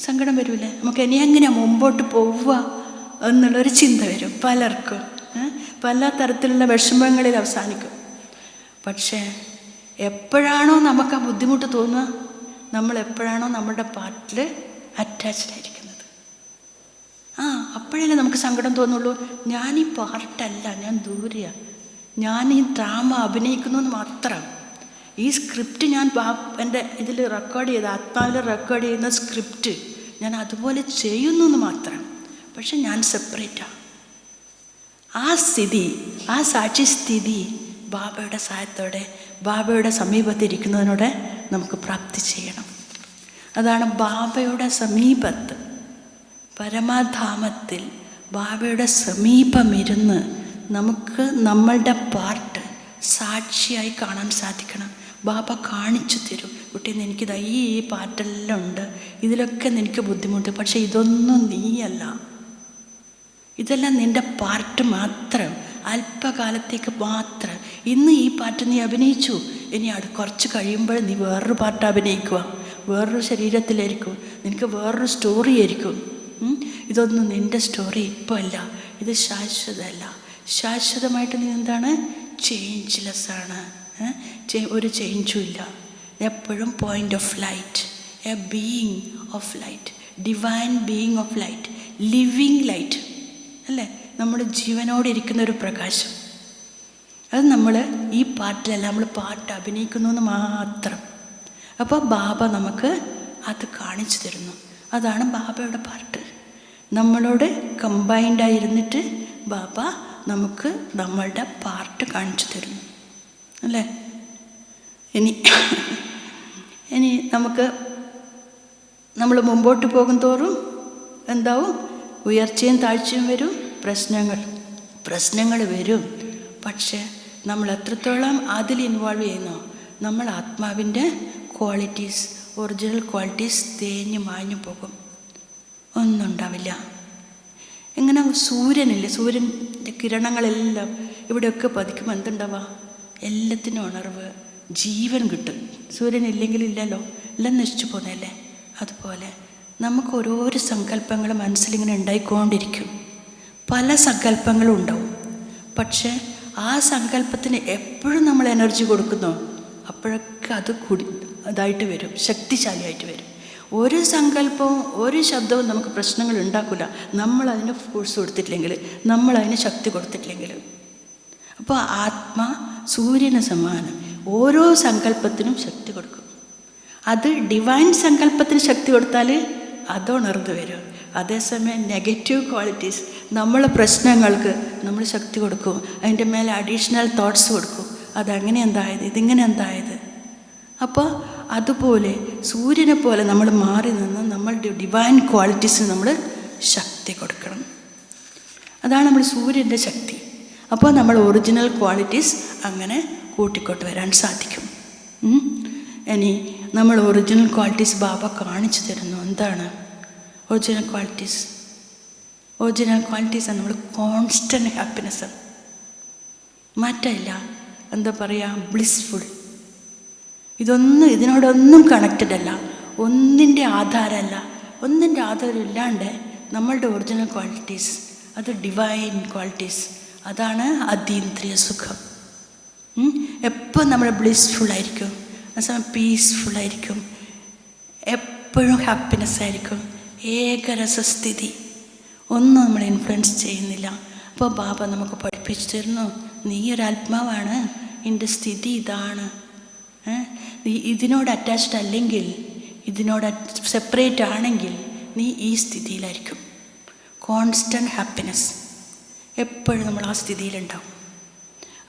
സങ്കടം വരില്ലേ? നമുക്ക് ഇനി എങ്ങനെ മുമ്പോട്ട് പോവുക എന്നുള്ളൊരു ചിന്ത വരും പലർക്കും. പല തരത്തിലുള്ള വിഷമങ്ങളിൽ അവസാനിക്കും. പക്ഷേ എപ്പോഴാണോ നമുക്ക് ആ ബുദ്ധിമുട്ട് തോന്നുക, നമ്മൾ എപ്പോഴാണോ നമ്മുടെ പാട്ടിൽ അറ്റാച്ച്ഡ് ആയിരിക്കുന്നത്, അപ്പോഴല്ലേ നമുക്ക് സങ്കടം തോന്നുള്ളൂ. ഞാൻ ഈ പാട്ടല്ല, ഞാൻ ദൂരെയാണ്, ഞാൻ ഈ ഡ്രാമ അഭിനയിക്കുന്നു എന്ന് മാത്രം. ഈ സ്ക്രിപ്റ്റ് ഞാൻ എൻ്റെ ഇതിൽ റെക്കോർഡ് ചെയ്ത് ആത്മാവിൽ റെക്കോർഡ് ചെയ്യുന്ന സ്ക്രിപ്റ്റ് ഞാൻ അതുപോലെ ചെയ്യുന്നു എന്ന് മാത്രം. പക്ഷെ ഞാൻ സെപ്പറേറ്റാണ്. ആ സ്ഥിതി, ആ സാക്ഷിസ്ഥിതി ബാബയുടെ സഹായത്തോടെ, ബാബയുടെ സമീപത്തിരിക്കുന്നതിനോടെ നമുക്ക് പ്രാപ്തി ചെയ്യണം. അതാണ് ബാബയുടെ സമീപത്ത്, പരമധാമത്തിൽ ബാബയുടെ സമീപമിരുന്ന് നമുക്ക് നമ്മളുടെ പാർട്ട് സാക്ഷിയായി കാണാൻ സാധിക്കണം. ബാബ കാണിച്ചു തരും, കുട്ടി എനിക്കിതാ ഈ പാട്ടെല്ലാം ഉണ്ട്, ഇതിലൊക്കെ നിനക്ക് ബുദ്ധിമുട്ട്, പക്ഷെ ഇതൊന്നും നീയല്ല, ഇതെല്ലാം നിൻ്റെ പാർട്ട് മാത്രം, അല്പകാലത്തേക്ക് മാത്രം. ഇന്ന് ഈ പാട്ട് നീ അഭിനയിച്ചു, ഇനി കുറച്ച് കഴിയുമ്പോൾ നീ വേറൊരു പാട്ട് അഭിനയിക്കുക, വേറൊരു ശരീരത്തിലായിരിക്കും, നിനക്ക് വേറൊരു സ്റ്റോറി ആയിരിക്കും. ഇതൊന്നും നിൻ്റെ സ്റ്റോറി ഇപ്പോൾ അല്ല, ഇത് ശാശ്വതമല്ല. ശാശ്വതമായിട്ട് നീ എന്താണ്? ചേഞ്ച്ലെസ് ആണ്. ഒരു ചേഞ്ചും ഇല്ല. എപ്പോഴും point of light, A being of light, divine being of light, living light അല്ലേ? നമ്മുടെ ജീവനോടെ ഇരിക്കുന്ന ഒരു പ്രകാശം. അത് നമ്മൾ ഈ പാട്ടിലല്ല, നമ്മൾ പാട്ട് അഭിനയിക്കുന്നു എന്ന് മാത്രം. അപ്പോൾ ബാബ നമുക്ക് അത് കാണിച്ചു തരുന്നു. അതാണ് ബാബയുടെ പാട്ട്. നമ്മളോട് കമ്പൈൻഡായിരുന്നിട്ട് ബാബ നമുക്ക് നമ്മളുടെ പാർട്ട് കാണിച്ചു തരുന്നു അല്ലേ? ഇനി നമുക്ക് നമ്മൾ മുമ്പോട്ട് പോകും തോറും എന്താവും? ഉയർച്ചയും താഴ്ചയും വരും, പ്രശ്നങ്ങൾ വരും. പക്ഷേ നമ്മൾ എത്രത്തോളം അതിൽ ഇൻവോൾവ് ചെയ്യുന്നോ, നമ്മൾ ആത്മാവിൻ്റെ ക്വാളിറ്റീസ്, ഒറിജിനൽ ക്വാളിറ്റീസ് തേഞ്ഞു മാഞ്ഞു പോകും, ഒന്നും ഉണ്ടാവില്ല. ഇങ്ങനെ സൂര്യനില്ലേ, സൂര്യൻ്റെ കിരണങ്ങളെല്ലാം ഇവിടെയൊക്കെ പതിക്കുമ്പോൾ എന്തുണ്ടാവുക? എല്ലാത്തിനും ഉണർവ്, ജീവൻ കിട്ടും. സൂര്യനില്ലെങ്കിൽ ഇല്ലല്ലോ, എല്ലാം നശിച്ചു പോകുന്നതല്ലേ. അതുപോലെ നമുക്ക് ഓരോരോ സങ്കല്പങ്ങൾ മനസ്സിലിങ്ങനെ ഉണ്ടായിക്കൊണ്ടിരിക്കും. പല സങ്കല്പങ്ങളും ഉണ്ടാവും. പക്ഷേ ആ സങ്കല്പത്തിന് എപ്പോഴും നമ്മൾ എനർജി കൊടുക്കുന്നോ അപ്പോഴൊക്കെ അത് അതായിട്ട് വരും, ശക്തിശാലിയായിട്ട് വരും. ഒരു സങ്കല്പവും ഒരു ശബ്ദവും നമുക്ക് പ്രശ്നങ്ങൾ ഉണ്ടാക്കില്ല, നമ്മളതിന് ഫോഴ്സ് കൊടുത്തിട്ടില്ലെങ്കിൽ, നമ്മളതിന് ശക്തി കൊടുത്തിട്ടില്ലെങ്കിൽ. അപ്പോൾ ആത്മാ സൂര്യന് സമാനം, ഓരോ സങ്കല്പത്തിനും ശക്തി കൊടുക്കും. അത് ഡിവൈൻ സങ്കല്പത്തിന് ശക്തി കൊടുത്താൽ അത് ഉണർന്നു വരും. അതേസമയം നെഗറ്റീവ് ക്വാളിറ്റീസ്, നമ്മളെ പ്രശ്നങ്ങൾക്ക് നമ്മൾ ശക്തി കൊടുക്കും, അതിൻ്റെ മേലെ അഡീഷണൽ തോട്ട്സ് കൊടുക്കും. അതങ്ങനെ എന്തായത്, ഇതിങ്ങനെ എന്തായത്. അപ്പോൾ അതുപോലെ സൂര്യനെ പോലെ നമ്മൾ മാറി നിന്ന് നമ്മളുടെ ഡിവൈൻ ക്വാളിറ്റീസിന് നമ്മൾ ശക്തി കൊടുക്കണം. അതാണ് നമ്മൾ സൂര്യൻ്റെ ശക്തി. അപ്പോൾ നമ്മൾ ഒറിജിനൽ ക്വാളിറ്റീസ് അങ്ങനെ കൂട്ടിക്കൊണ്ട് വരാൻ സാധിക്കും. ഇനി നമ്മൾ ഒറിജിനൽ ക്വാളിറ്റീസ് ബാബ കാണിച്ചു തരുന്നു. എന്താണ് ഒറിജിനൽ ക്വാളിറ്റീസ്? ഒറിജിനൽ ക്വാളിറ്റീസാണ് നമ്മൾ കോൺസ്റ്റൻ്റ് ഹാപ്പിനെസ്, മാറ്റമില്ല. എന്താ പറയുക, ബ്ലിസ്ഫുൾ. ഇതിനോടൊന്നും കണക്റ്റഡ് അല്ല, ഒന്നിൻ്റെ ആധാരമല്ല, ഒന്നിൻ്റെ ആധാരം ഇല്ലാണ്ട് നമ്മളുടെ ഒറിജിനൽ ക്വാളിറ്റീസ്, അത് ഡിവൈൻ ക്വാളിറ്റീസ്, അതാണ് അതീന്ദ്രിയ സുഖം. എപ്പോൾ നമ്മൾ ബ്ലിസ്ഫുള്ളായിരിക്കും, അതേസമയം പീസ്ഫുള്ളായിരിക്കും, എപ്പോഴും ഹാപ്പിനെസ് ആയിരിക്കും, ഏകരസസ്ഥിതി, ഒന്നും നമ്മളെ ഇൻഫ്ലുവൻസ് ചെയ്യുന്നില്ല. അപ്പോൾ ബാബ നമുക്ക് പഠിപ്പിച്ചു തരുന്നു, നീ ഒരാത്മാവാണ്, നിൻ്റെ സ്ഥിതി ഇതാണ്. ഇതിനോട് അറ്റാച്ച്ഡ് അല്ലെങ്കിൽ, ഇതിനോട് സെപ്പറേറ്റ് ആണെങ്കിൽ നീ ഈ സ്ഥിതിയിലായിരിക്കും. കോൺസ്റ്റൻ്റ് ഹാപ്പിനെസ്, എപ്പോഴും നമ്മൾ ആ സ്ഥിതിയിലുണ്ടാവും.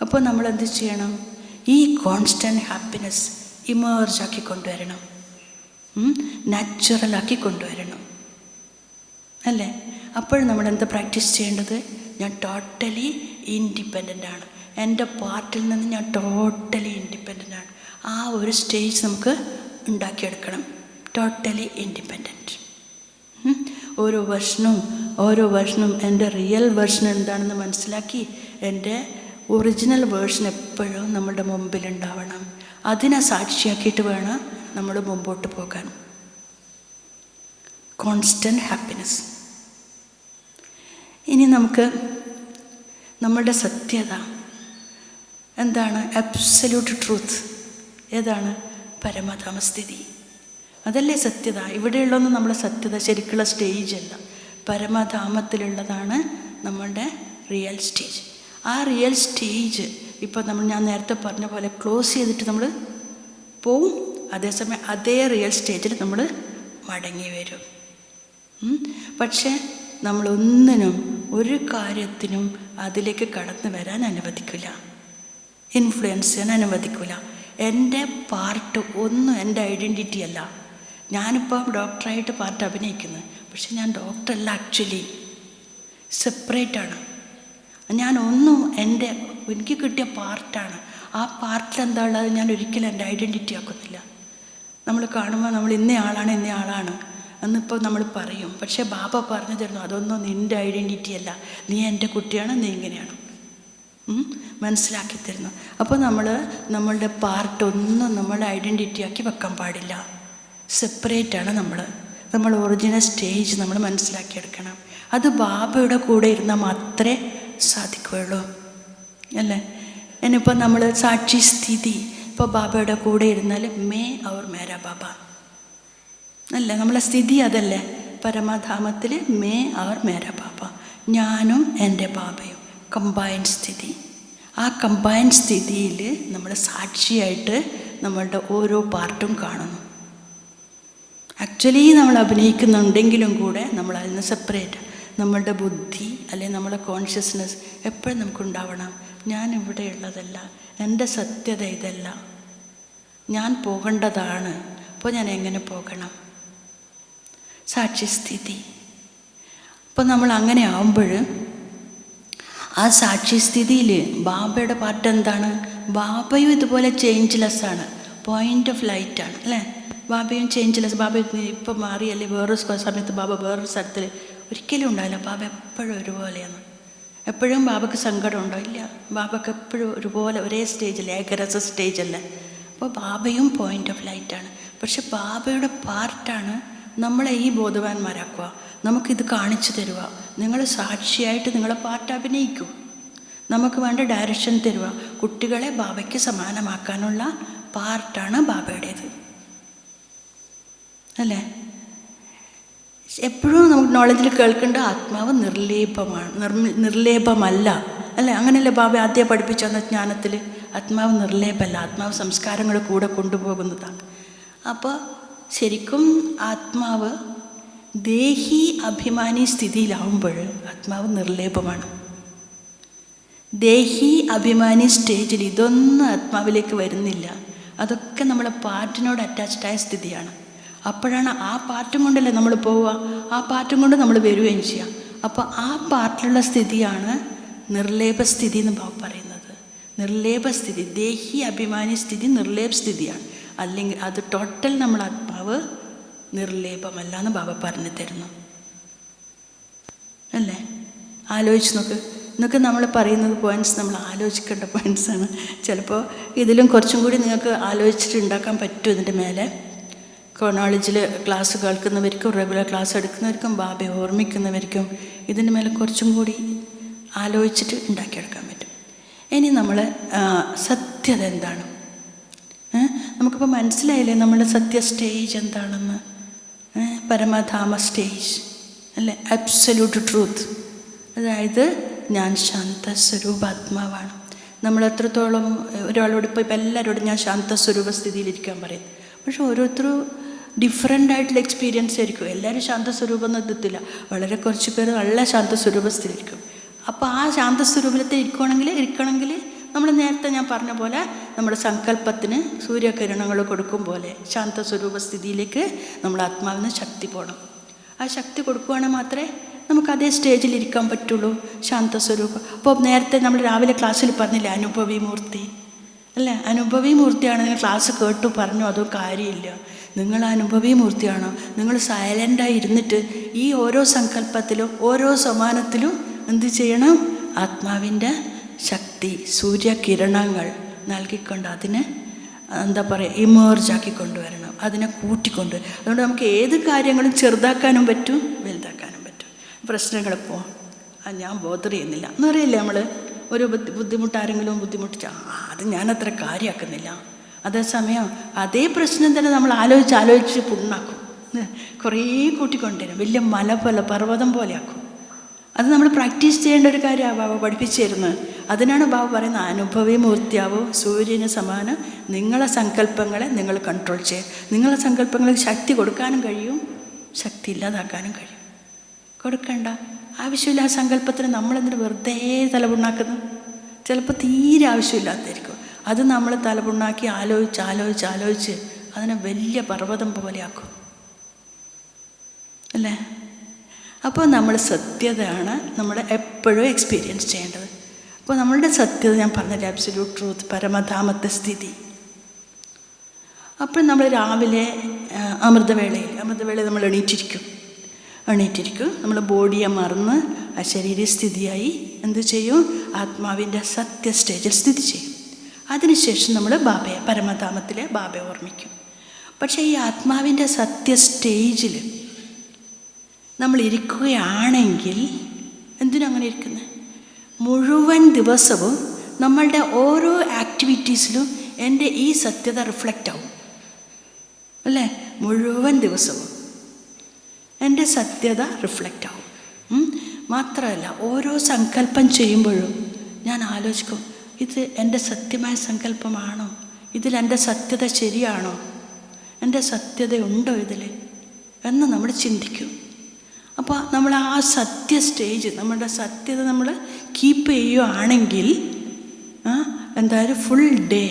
അപ്പോൾ നമ്മൾ എന്ത് ചെയ്യണം? ഈ കോൺസ്റ്റൻ്റ് ഹാപ്പിനെസ് ഇമേർജ് ആക്കി കൊണ്ടുവരണം, നാച്ചുറലാക്കി കൊണ്ടുവരണം അല്ലേ? അപ്പോൾ നമ്മൾ എന്താ പ്രാക്ടീസ് ചെയ്യേണ്ടത്? ഞാൻ ടോട്ടലി ഇൻഡിപെൻഡൻ്റ് ആണ്, എൻ്റെ പാർട്ടിൽ നിന്ന് ഞാൻ ടോട്ടലി ഇൻഡിപെൻഡൻ്റ് ആണ്. ആ ഒരു സ്റ്റേജ് നമുക്ക് ഉണ്ടാക്കിയെടുക്കണം, ടോട്ടലി ഇൻഡിപെൻഡൻറ്റ്. ഓരോ വെർഷനും എൻ്റെ റിയൽ വെർഷൻ എന്താണെന്ന് മനസ്സിലാക്കി എൻ്റെ ഒറിജിനൽ വേർഷൻ എപ്പോഴും നമ്മുടെ മുമ്പിലുണ്ടാവണം. അതിനെ സാക്ഷിയാക്കിയിട്ട് വേണം നമ്മൾ മുമ്പോട്ട് പോകാൻ. Constant happiness. ഇനി നമുക്ക് നമ്മളുടെ സത്യത എന്താണ്? Absolute truth. ഏതാണ്? പരമധാമസ്ഥിതി. അതല്ലേ സത്യത. ഇവിടെയുള്ളതൊന്നും നമ്മുടെ സത്യത, ശരിക്കുള്ള സ്റ്റേജല്ല. പരമധാമത്തിലുള്ളതാണ് നമ്മളുടെ റിയൽ സ്റ്റേജ്. ആ റിയൽ സ്റ്റേജ് ഇപ്പോൾ ഞാൻ നേരത്തെ പറഞ്ഞ പോലെ ക്ലോസ് ചെയ്തിട്ട് നമ്മൾ പോവും. അതേസമയം അതേ റിയൽ സ്റ്റേജിൽ നമ്മൾ മടങ്ങി വരും. പക്ഷേ നമ്മളൊന്നിനും ഒരു കാര്യത്തിനും അതിലേക്ക് കടന്നു വരാൻ അനുവദിക്കില്ല, ഇൻഫ്ലുവൻസ് ചെയ്യാൻ അനുവദിക്കില്ല. എൻ്റെ പാർട്ട് ഒന്നും എൻ്റെ ഐഡൻറ്റിറ്റി അല്ല. ഞാനിപ്പോൾ ഡോക്ടറായിട്ട് പാർട്ട് അഭിനയിക്കുന്നത്, പക്ഷെ ഞാൻ ഡോക്ടറല്ല, ആക്ച്വലി സെപ്പറേറ്റാണ്. ഞാനൊന്നും എനിക്ക് കിട്ടിയ പാർട്ടാണ്. ആ പാർട്ടിൽ എന്താ ഉള്ളത് ഞാൻ ഒരിക്കലും എൻ്റെ ഐഡൻറ്റിറ്റി ആക്കുന്നില്ല. നമ്മൾ കാണുമ്പോൾ നമ്മൾ ഇന്ന ആളാണ് എന്നിപ്പോൾ നമ്മൾ പറയും. പക്ഷേ ബാബ പറഞ്ഞു തരുന്നു, അതൊന്നും നിൻ്റെ ഐഡൻറ്റിറ്റി അല്ല, നീ എൻ്റെ കുട്ടിയാണ്, നീ ഇങ്ങനെയാണ് മനസ്സിലാക്കി തരുന്നു. അപ്പോൾ നമ്മളുടെ പാർട്ടൊന്നും നമ്മളുടെ ഐഡൻറ്റിറ്റി ആക്കി വെക്കാൻ പാടില്ല. സെപ്പറേറ്റാണ് നമ്മൾ ഒറിജിനൽ സ്റ്റേജ് നമ്മൾ മനസ്സിലാക്കിയെടുക്കണം. അത് ബാബയുടെ കൂടെ ഇരുന്നാൽ മാത്രമേ സാധിക്കുകയുള്ളൂ, അല്ലേ? ഇനിയിപ്പോൾ നമ്മൾ സാക്ഷി സ്ഥിതി, ഇപ്പോൾ ബാബയുടെ കൂടെ ഇരുന്നാൽ മേരാ ബാബ അല്ലേ, നമ്മളെ സ്ഥിതി അതല്ലേ? പരമധാമത്തിൽ മേരാ ബാബ, ഞാനും എൻ്റെ ബാബയും കമ്പൈൻഡ് സ്ഥിതി. ആ കമ്പൈൻഡ് സ്ഥിതിയിൽ നമ്മൾ സാക്ഷിയായിട്ട് നമ്മളുടെ ഓരോ പാർട്ടും കാണുന്നു. ആക്ച്വലി നമ്മൾ അഭിനയിക്കുന്നുണ്ടെങ്കിലും കൂടെ നമ്മൾ അതിൽ നിന്ന് സെപ്പറേറ്റ്. നമ്മളുടെ ബുദ്ധി അല്ലെങ്കിൽ നമ്മുടെ കോൺഷ്യസ്നെസ് എപ്പോഴും നമുക്കുണ്ടാവണം. ഞാൻ ഇവിടെ ഉള്ളതല്ല, എൻ്റെ സത്യത ഇതല്ല, ഞാൻ പോകേണ്ടതാണ്. അപ്പോൾ ഞാൻ എങ്ങനെ പോകണം? സാക്ഷിസ്ഥിതി. അപ്പോൾ നമ്മൾ അങ്ങനെ ആവുമ്പോൾ ആ സാക്ഷിസ്ഥിതിയിൽ ബാബയുടെ പാർട്ട് എന്താണ്? ബാബയും ഇതുപോലെ ചേഞ്ച്ലെസ്സാണ്, പോയിൻ്റ് ഓഫ് ലൈറ്റാണ്, അല്ലേ? ബാബയും ചേഞ്ച്ലെസ്. ബാബ ഇപ്പം മാറിയല്ലേ, വേറൊരു സമയത്ത് ബാബ വേറൊരു സ്ഥലത്തിൽ ഒരിക്കലും ഉണ്ടാവില്ല. ബാബ എപ്പോഴും ഒരുപോലെയാണ്. എപ്പോഴും ബാബയ്ക്ക് സങ്കടം ഉണ്ടോ? ഇല്ല. ബാബയ്ക്ക് എപ്പോഴും ഒരുപോലെ ഒരേ സ്റ്റേജല്ലേ, ഏകരസ സ്റ്റേജല്ലേ. അപ്പോൾ ബാബയും പോയിൻ്റ് ഓഫ് ലൈറ്റാണ്. പക്ഷെ ബാബയുടെ പാർട്ടാണ് നമ്മളെ ഈ ബോധവാന്മാരാക്കുക, നമുക്കിത് കാണിച്ചു തരുക. നിങ്ങൾ സാക്ഷിയായിട്ട് നിങ്ങളെ പാർട്ട് അഭിനയിക്കൂ, നമുക്ക് വേണ്ട ഡയറക്ഷൻ തരുക. കുട്ടികളെ ബാബയ്ക്ക് സമാനമാക്കാനുള്ള പാർട്ടാണ് ബാബയുടേത്, അല്ലേ? എപ്പോഴും നമുക്ക് നോളജിൽ കേൾക്കേണ്ട ആത്മാവ് നിർലേപമല്ല, അല്ലേ? അങ്ങനെയല്ലേ ബാബ ആദ്യം പഠിപ്പിച്ചു തന്ന ജ്ഞാനത്തിൽ? ആത്മാവ് നിർലേപമല്ല, ആത്മാവ് സംസ്കാരങ്ങൾ കൂടെ കൊണ്ടുപോകുന്നതാണ്. അപ്പോൾ ശരിക്കും ആത്മാവ് ദേഹി അഭിമാനി സ്ഥിതിയിലാവുമ്പോൾ ആത്മാവ് നിർലേപമാണ്. ദേഹി അഭിമാനി സ്റ്റേജിൽ ഇതൊന്നും ആത്മാവിലേക്ക് വരുന്നില്ല. അതൊക്കെ നമ്മളെ പാർട്ടിനോട് അറ്റാച്ച്ഡായ സ്ഥിതിയാണ്. അപ്പോഴാണ് ആ പാർട്ടും കൊണ്ടല്ലേ നമ്മൾ പോവുക, ആ പാർട്ടും കൊണ്ട് നമ്മൾ വരികയും ചെയ്യാം. അപ്പോൾ ആ പാർട്ടിലുള്ള സ്ഥിതിയാണ് നിർലേപസ്ഥിതി എന്ന് പറയുന്നത്. നിർലേപസ്ഥിതി, ദേഹി അഭിമാനി സ്ഥിതി നിർലേപ സ്ഥിതിയാണ്. അല്ലെങ്കിൽ അത് ടോട്ടൽ നമ്മൾ ആത്മാവ് നിർലേപമല്ല എന്ന് ബാബ പറഞ്ഞു തരുന്നു, അല്ലേ? ആലോചിച്ച് നോക്ക്. നമ്മൾ പറയുന്നത് പോയിൻറ്റ്സ് നമ്മൾ ആലോചിക്കേണ്ട പോയിൻറ്റ്സാണ്. ചിലപ്പോൾ ഇതിലും കുറച്ചും കൂടി നിങ്ങൾക്ക് ആലോചിച്ചിട്ട് ഉണ്ടാക്കാൻ പറ്റും. ഇതിൻ്റെ മേലെ കോളേജിൽ ക്ലാസ് കേൾക്കുന്നവർക്കും റെഗുലർ ക്ലാസ് എടുക്കുന്നവർക്കും ബാബയെ ഓർമ്മിക്കുന്നവർക്കും ഇതിൻ്റെ മേലെ കുറച്ചും കൂടി ആലോചിച്ചിട്ട് ഉണ്ടാക്കിയെടുക്കാൻ പറ്റും. ഇനി നമ്മൾ സത്യത എന്താണ്? നമുക്കിപ്പോൾ മനസ്സിലായില്ലേ നമ്മളുടെ സത്യ സ്റ്റേജ് എന്താണെന്ന്? പരമധാമ സ്റ്റേജ്, അല്ലേ? Absolute truth. അതായത് ഞാൻ ശാന്തസ്വരൂപാത്മാവാണ്. നമ്മൾ എത്രത്തോളം ഒരാളോട് ഇപ്പോൾ എല്ലാവരോടും ഞാൻ ശാന്തസ്വരൂപ സ്ഥിതിയിലിരിക്കാൻ പറയും. പക്ഷെ ഓരോരുത്തരും ഡിഫറെൻ്റ് ആയിട്ടുള്ള എക്സ്പീരിയൻസ് ആയിരിക്കും. എല്ലാവരും ശാന്തസ്വരൂപം ഒന്നും എത്തത്തില്ല. വളരെ കുറച്ച് പേര് നല്ല ശാന്തസ്വരൂപ സ്ഥിതിയിരിക്കും. അപ്പോൾ ആ ശാന്തസ്വരൂപത്തിൽ ഇരിക്കണമെങ്കിൽ നമ്മൾ നേരത്തെ ഞാൻ പറഞ്ഞ പോലെ നമ്മുടെ സങ്കല്പത്തിന് സൂര്യകിരണങ്ങൾ കൊടുക്കും പോലെ ശാന്തസ്വരൂപ സ്ഥിതിയിലേക്ക് നമ്മൾ ആത്മാവിന് ശക്തി പോകണം. ആ ശക്തി കൊടുക്കുകയാണെങ്കിൽ മാത്രമേ നമുക്ക് അതേ സ്റ്റേജിൽ ഇരിക്കാൻ പറ്റുള്ളൂ, ശാന്തസ്വരൂപം. അപ്പോൾ നേരത്തെ നമ്മൾ രാവിലെ ക്ലാസ്സിൽ പറഞ്ഞില്ലേ അനുഭവി മൂർത്തി, അല്ലേ? അനുഭവി മൂർത്തിയാണ്. നിങ്ങൾ ക്ലാസ് കേട്ടു പറഞ്ഞു, അതും കാര്യമില്ല. നിങ്ങൾ അനുഭവി മൂർത്തിയാണോ? നിങ്ങൾ സൈലൻ്റായി ഇരുന്നിട്ട് ഈ ഓരോ സങ്കല്പത്തിലും ഓരോ സമാനത്തിലും എന്ത് ചെയ്യണം? ആത്മാവിൻ്റെ ശക്തി സൂര്യകിരണങ്ങൾ നൽകിക്കൊണ്ട് എന്താ പറയുക, ഇമേർജാക്കി കൊണ്ടുവരണം, അതിനെ കൂട്ടിക്കൊണ്ട്. അതുകൊണ്ട് നമുക്ക് ഏത് കാര്യങ്ങളും ചെറുതാക്കാനും പറ്റും, വലുതാക്കാനും പറ്റും. പ്രശ്നങ്ങളിപ്പോൾ ഞാൻ ബോധർ ചെയ്യുന്നില്ല എന്ന് പറയില്ലേ നമ്മൾ. ഒരു ബുദ്ധിമുട്ട് ആരെങ്കിലും ബുദ്ധിമുട്ടിച്ച് അത് ഞാനത്ര കാര്യമാക്കുന്നില്ല. അതേസമയം അതേ പ്രശ്നം തന്നെ നമ്മൾ ആലോചിച്ച് പുണ്ണാക്കും, കുറേ കൂട്ടിക്കൊണ്ടുവരും, വലിയ മല പോലെ പർവ്വതം പോലെ ആക്കും. അത് നമ്മൾ പ്രാക്ടീസ് ചെയ്യേണ്ട ഒരു കാര്യമാണ് ബാബ പഠിപ്പിച്ചു തരുന്നത്. അതിനാണ് ബാബ പറയുന്നത്, അനുഭവി മൂർത്തിയാവോ സൂര്യന് സമാനം നിങ്ങളെ സങ്കല്പങ്ങളെ നിങ്ങൾ കൺട്രോൾ ചെയ്യുക. നിങ്ങളെ സങ്കല്പങ്ങൾക്ക് ശക്തി കൊടുക്കാനും കഴിയും, ശക്തി ഇല്ലാതാക്കാനും കഴിയും. കൊടുക്കണ്ട, ആവശ്യമില്ല ആ സങ്കല്പത്തിന് നമ്മളെന്തിന് വെറുതെ തലപുണ്ണാക്കുന്നു. ചിലപ്പോൾ തീരെ ആവശ്യമില്ലാത്തായിരിക്കും. അത് നമ്മൾ തലപുണ്ണാക്കി ആലോചിച്ച് അതിനെ വലിയ പർവ്വതം പോലെയാക്കും അല്ലേ. അപ്പോൾ നമ്മൾ സത്യതയാണ് നമ്മൾ എപ്പോഴും എക്സ്പീരിയൻസ് ചെയ്യേണ്ടത്. അപ്പോൾ നമ്മളുടെ സത്യത ഞാൻ പറഞ്ഞില്ല, അബ്സല്യൂട്ട് ട്രൂത്ത്, പരമധാമത്തെ സ്ഥിതി. അപ്പോൾ നമ്മൾ രാവിലെ അമൃതവേളയിൽ നമ്മൾ എണീറ്റിരിക്കും. നമ്മൾ ബോഡിയെ മറന്ന് ആ ശരീരസ്ഥിതിയായി എന്ത് ചെയ്യും, ആത്മാവിൻ്റെ സത്യ സ്റ്റേജിൽ സ്ഥിതി ചെയ്യും. അതിനുശേഷം നമ്മൾ പരമധാമത്തിലെ ബാബയെ ഓർമ്മിക്കും. പക്ഷേ ഈ ആത്മാവിൻ്റെ സത്യ സ്റ്റേജിൽ നമ്മൾ ഇരിക്കുകയാണെങ്കിൽ, എന്തിനും അങ്ങനെ ഇരിക്കുന്നത്, മുഴുവൻ ദിവസവും നമ്മളുടെ ഓരോ ആക്ടിവിറ്റീസിലും എൻ്റെ ഈ സത്യത റിഫ്ലക്റ്റ് ആവും അല്ലേ. മുഴുവൻ ദിവസവും എൻ്റെ സത്യത റിഫ്ലക്റ്റ് ആവും. മാത്രമല്ല ഓരോ സങ്കല്പം ചെയ്യുമ്പോഴും ഞാൻ ആലോചിക്കും, ഇത് എൻ്റെ സത്യമായ സങ്കല്പമാണോ, ഇതിലെൻ്റെ സത്യത ശരിയാണോ, എൻ്റെ സത്യതയുണ്ടോ ഇതിൽ എന്ന് നമ്മൾ ചിന്തിക്കും. അപ്പോൾ നമ്മൾ ആ സത്യ സ്റ്റേജ്, നമ്മുടെ സത്യത നമ്മൾ കീപ്പ് ചെയ്യുകയാണെങ്കിൽ എന്തായാലും ഫുൾ ഡേ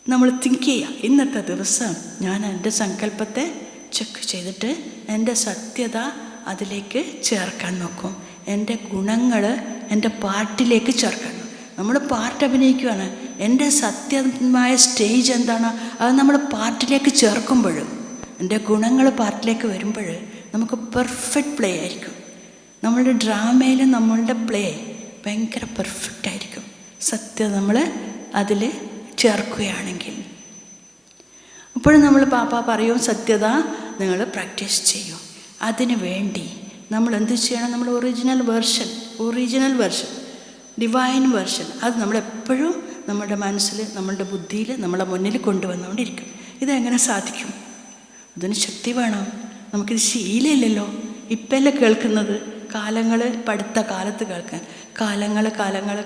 നമ്മൾ തിങ്ക് ചെയ്യുക, ഇന്നത്തെ ദിവസം ഞാൻ എൻ്റെ സങ്കല്പത്തെ ചെക്ക് ചെയ്തിട്ട് എൻ്റെ സത്യത അതിലേക്ക് ചേർക്കാൻ നോക്കും. എൻ്റെ ഗുണങ്ങൾ എൻ്റെ പാർട്ടിലേക്ക് ചേർക്കാൻ. നമ്മൾ പാർട്ട് അഭിനയിക്കുകയാണ്. എൻ്റെ സത്യമായ സ്റ്റേജ് എന്താണോ അത് നമ്മൾ പാർട്ടിലേക്ക് ചേർക്കുമ്പോൾ, എൻ്റെ ഗുണങ്ങൾ പാർട്ടിലേക്ക് വരുമ്പോൾ നമുക്ക് പെർഫെക്റ്റ് പ്ലേ ആയിരിക്കും. നമ്മളുടെ ഡ്രാമയിൽ നമ്മളുടെ പ്ലേ ഭയങ്കര പെർഫെക്റ്റ് ആയിരിക്കും, സത്യത നമ്മൾ അതിൽ ചേർക്കുകയാണെങ്കിൽ. അപ്പോഴും നമ്മൾ പാപ്പ പറയും, സത്യത നിങ്ങൾ പ്രാക്ടീസ് ചെയ്യും. അതിനു വേണ്ടി നമ്മൾ എന്ത് ചെയ്യണം, നമ്മൾ ഒറിജിനൽ വേർഷൻ ഡിവൈൻ വേർഷൻ അത് നമ്മളെപ്പോഴും നമ്മുടെ മനസ്സിൽ, നമ്മളുടെ ബുദ്ധിയിൽ, നമ്മളെ മുന്നിൽ കൊണ്ടുവന്നുകൊണ്ടിരിക്കും. ഇതെങ്ങനെ സാധിക്കും? അതിന് ശക്തി വേണം. നമുക്കിത് ശീലമില്ലല്ലോ, ഇപ്പല്ലേ കേൾക്കുന്നത്. കാലങ്ങൾ പഠിത്ത കാലത്ത് കേൾക്കാൻ,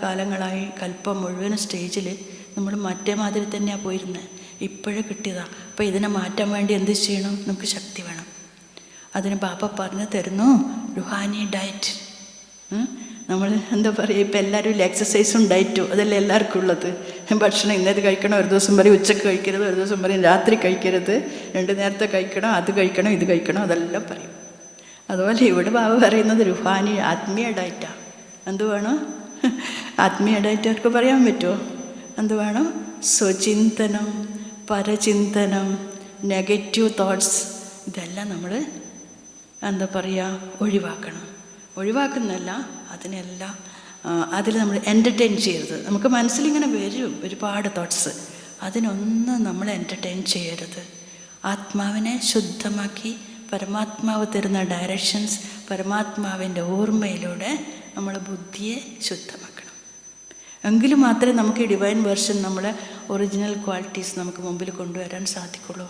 കാലങ്ങളായി കൽപ്പം മുഴുവൻ സ്റ്റേജിൽ നമ്മൾ മറ്റേ മാതിരി തന്നെയാണ് പോയിരുന്നത്. ഇപ്പോഴും കിട്ടിയതാണ്. അപ്പോൾ ഇതിനെ മാറ്റാൻ വേണ്ടി എന്ത് ചെയ്യണം? നമുക്ക് ശക്തി വേണം. അതിന് ബാപ്പ പറഞ്ഞു തരുന്നു, റുഹാനി ഡയറ്റ്. നമ്മൾ എന്താ പറയുക, ഇപ്പോൾ എല്ലാവരും എക്സസൈസും ഡയറ്റും അതല്ലേ എല്ലാവർക്കും ഉള്ളത്. ഭക്ഷണം ഇന്നത് കഴിക്കണം, ഒരു ദിവസം പറയും ഉച്ചക്ക് കഴിക്കരുത്, ഒരു ദിവസം പറയും രാത്രി കഴിക്കരുത്, 2 നേരത്തെ കഴിക്കണം, അത് കഴിക്കണം, ഇത് കഴിക്കണം, അതെല്ലാം പറയും. അതുപോലെ ഇവിടെ ബാബ പറയുന്നത് റുഹാനി ആത്മീയ ഡയറ്റാണ്. എന്ത് വേണം? ആത്മീയ ഡയറ്റ് അവർക്ക് പറയാൻ പറ്റുമോ? എന്ത് വേണം? സ്വചിന്തനം, പരചിന്തനം, നെഗറ്റീവ് തോട്ട്സ്, ഇതെല്ലാം നമ്മൾ എന്താ പറയുക ഒഴിവാക്കുന്നല്ല, അതിനെല്ലാം അതിൽ നമ്മൾ എൻ്റർടൈൻ ചെയ്യരുത്. നമുക്ക് മനസ്സിലിങ്ങനെ വരും ഒരുപാട് തോട്ട്സ്, അതിനൊന്നും നമ്മൾ എൻ്റർടൈൻ ചെയ്യരുത്. ആത്മാവിനെ ശുദ്ധമാക്കി പരമാത്മാവ് തരുന്ന ഡയറക്ഷൻസ്, പരമാത്മാവിൻ്റെ ഓർമ്മയിലൂടെ നമ്മളെ ബുദ്ധിയെ ശുദ്ധമാക്കണം. എങ്കിൽ മാത്രമേ നമുക്ക് ഈ ഡിവൈൻ വേർഷൻ, നമ്മളെ ഒറിജിനൽ ക്വാളിറ്റീസ് നമുക്ക് മുമ്പിൽ കൊണ്ടുവരാൻ സാധിക്കുള്ളൂ.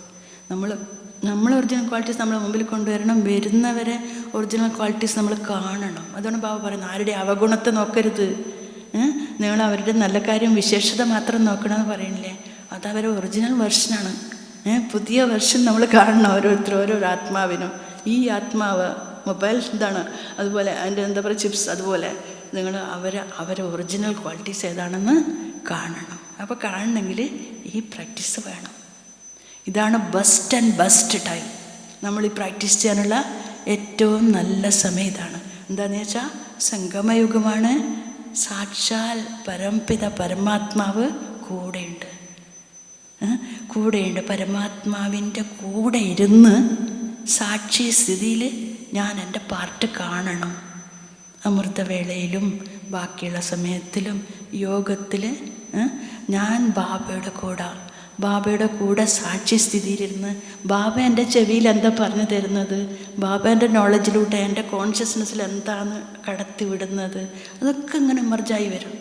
നമ്മൾ ഒറിജിനൽ ക്വാളിറ്റീസ് നമ്മളെ മുമ്പിൽ കൊണ്ടുവരണം. വരുന്നവരെ ഒറിജിനൽ ക്വാളിറ്റീസ് നമ്മൾ കാണണം. അതുകൊണ്ട് ബാബ പറയുന്നത്, ആരുടെ അവഗുണത്തെ നോക്കരുത്, നിങ്ങൾ അവരുടെ നല്ല കാര്യം വിശേഷത മാത്രം നോക്കണമെന്ന് പറയണില്ലേ. അതവരെ ഒറിജിനൽ വെർഷനാണ്. പുതിയ വെർഷൻ നമ്മൾ കാണണം ഓരോരുത്തരും, ഓരോ ആത്മാവിനും. ഈ ആത്മാവ് മൊബൈൽ ഇതാണ്, അതുപോലെ അതിൻ്റെ എന്താ പറയുക ചിപ്സ്, അതുപോലെ നിങ്ങൾ അവരെ ഒറിജിനൽ ക്വാളിറ്റീസ് ഏതാണെന്ന് കാണണം. അപ്പോൾ കാണണമെങ്കിൽ ഈ പ്രാക്ടീസ് വേണം. ഇതാണ് ബെസ്റ്റ് ടൈം. നമ്മൾ ഈ പ്രാക്ടീസ് ചെയ്യാനുള്ള ഏറ്റവും നല്ല സമയം ഇതാണ്. എന്താണെന്ന് വെച്ചാൽ സംഗമയുഗമാണ്. സാക്ഷാൽ പരംപിത പരമാത്മാവ് കൂടെയുണ്ട്. പരമാത്മാവിൻ്റെ കൂടെ ഇരുന്ന് സാക്ഷി സ്ഥിതിയിൽ ഞാൻ എൻ്റെ പാർട്ട് കാണണം. അമൃതവേളയിലും ബാക്കിയുള്ള സമയത്തിലും യോഗത്തിൽ ഞാൻ ബാബയുടെ കൂടെ, ബാബയുടെ കൂടെ സാക്ഷ്യസ്ഥിതിയിലിരുന്ന് ബാബ എൻ്റെ ചെവിയിൽ എന്താ പറഞ്ഞു തരുന്നത്, ബാബേൻ്റെ നോളജിലൂടെ എൻ്റെ കോൺഷ്യസ്നെസ്സിൽ എന്താണ് കടത്തി വിടുന്നത്, അതൊക്കെ ഇങ്ങനെ മെർജായി വരും.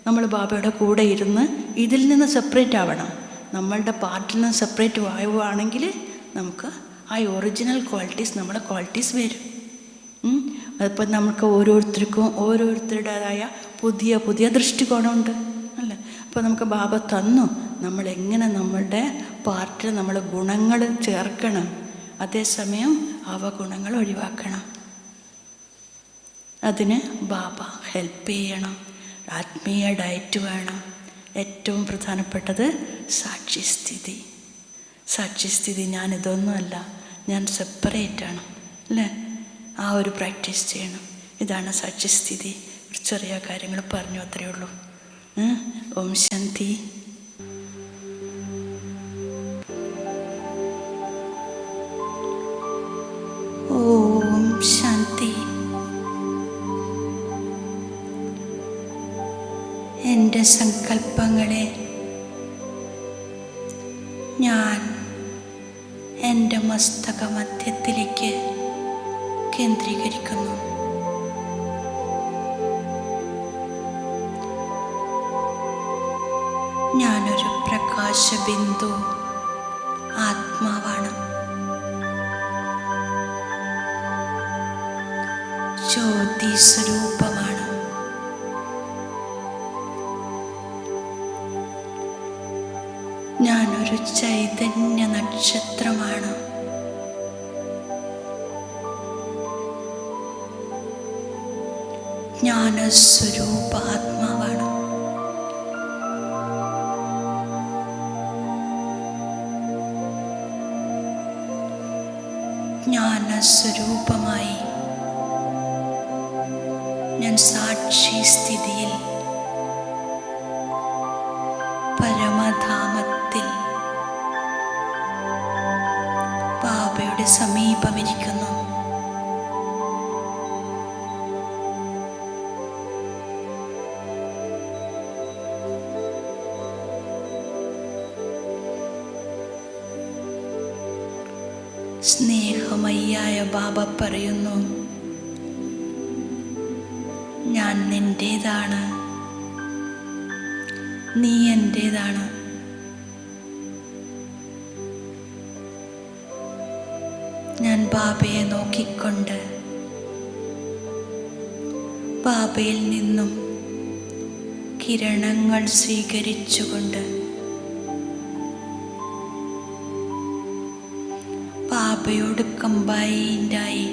നമ്മൾ ബാബയുടെ കൂടെ ഇരുന്ന് ഇതിൽ നിന്ന് സെപ്പറേറ്റ് ആവണം. നമ്മളുടെ പാർട്ടിൽ നിന്ന് സെപ്പറേറ്റ് ആവുകയാണെങ്കിൽ നമുക്ക് ആ ഒറിജിനൽ ക്വാളിറ്റീസ് നമ്മളെ ക്വാളിറ്റീസ് വരും. അതിപ്പോൾ നമുക്ക് ഓരോരുത്തർക്കും ഓരോരുത്തരുടേതായ പുതിയ പുതിയ ദൃഷ്ടികോണമുണ്ട് അല്ലേ. അപ്പോൾ നമുക്ക് ബാബ തന്നു, നമ്മളെങ്ങനെ നമ്മളുടെ പാർട്ടിൽ നമ്മൾ ഗുണങ്ങൾ ചേർക്കണം, അതേസമയം അവഗുണങ്ങൾ ഒഴിവാക്കണം. അതിന് ബാബ ഹെൽപ്പ് ചെയ്യണം. ആത്മീയ ഡയറ്റ് വേണം. ഏറ്റവും പ്രധാനപ്പെട്ടത് സാക്ഷ്യസ്ഥിതി. സാക്ഷ്യസ്ഥിതി ഞാനിതൊന്നുമല്ല, ഞാൻ സെപ്പറേറ്റാണ് അല്ലേ. ആ ഒരു പ്രാക്ടീസ് ചെയ്യണം. ഇതാണ് സാക്ഷ്യസ്ഥിതി. ചെറിയ കാര്യങ്ങൾ പറഞ്ഞു, അത്രയേ ഉള്ളൂ. ഓം ശാന്തി. ഓം ശാന്തി. എൻ്റെ സങ്കല്പങ്ങളെ ഞാൻ എൻ്റെ മസ്തക മധ്യത്തിലേക്ക് കേന്ദ്രീകരിക്കുന്നു. ഞാനൊരു പ്രകാശബിന്ദു ആത്മാവാണ്. ജ്യോതി സ്വരൂപമാണ്. ഞാനൊരു ചൈതന്യ നക്ഷത്രമാണ്. ജ്ഞാനസ്വരൂപ ആത്മാവാണ്. ജ്ഞാനസ്വരൂപമായി ഞാൻ സാക്ഷി സ്ഥിതിയിൽ പരമധാമത്തിൽ ബാബയുടെ സമീപമിരിക്കുന്നു. സ്നേഹമയ്യായ ബാബ പറയുന്നു, ഞാൻ നിൻ്റേതാണ്, നീ എൻ്റേതാണ്. ഞാൻ ബാബയെ നോക്കിക്കൊണ്ട് ബാബയിൽ നിന്നും കിരണങ്ങൾ സ്വീകരിച്ചുകൊണ്ട് ബാബയോട് കമ്പൈൻഡായി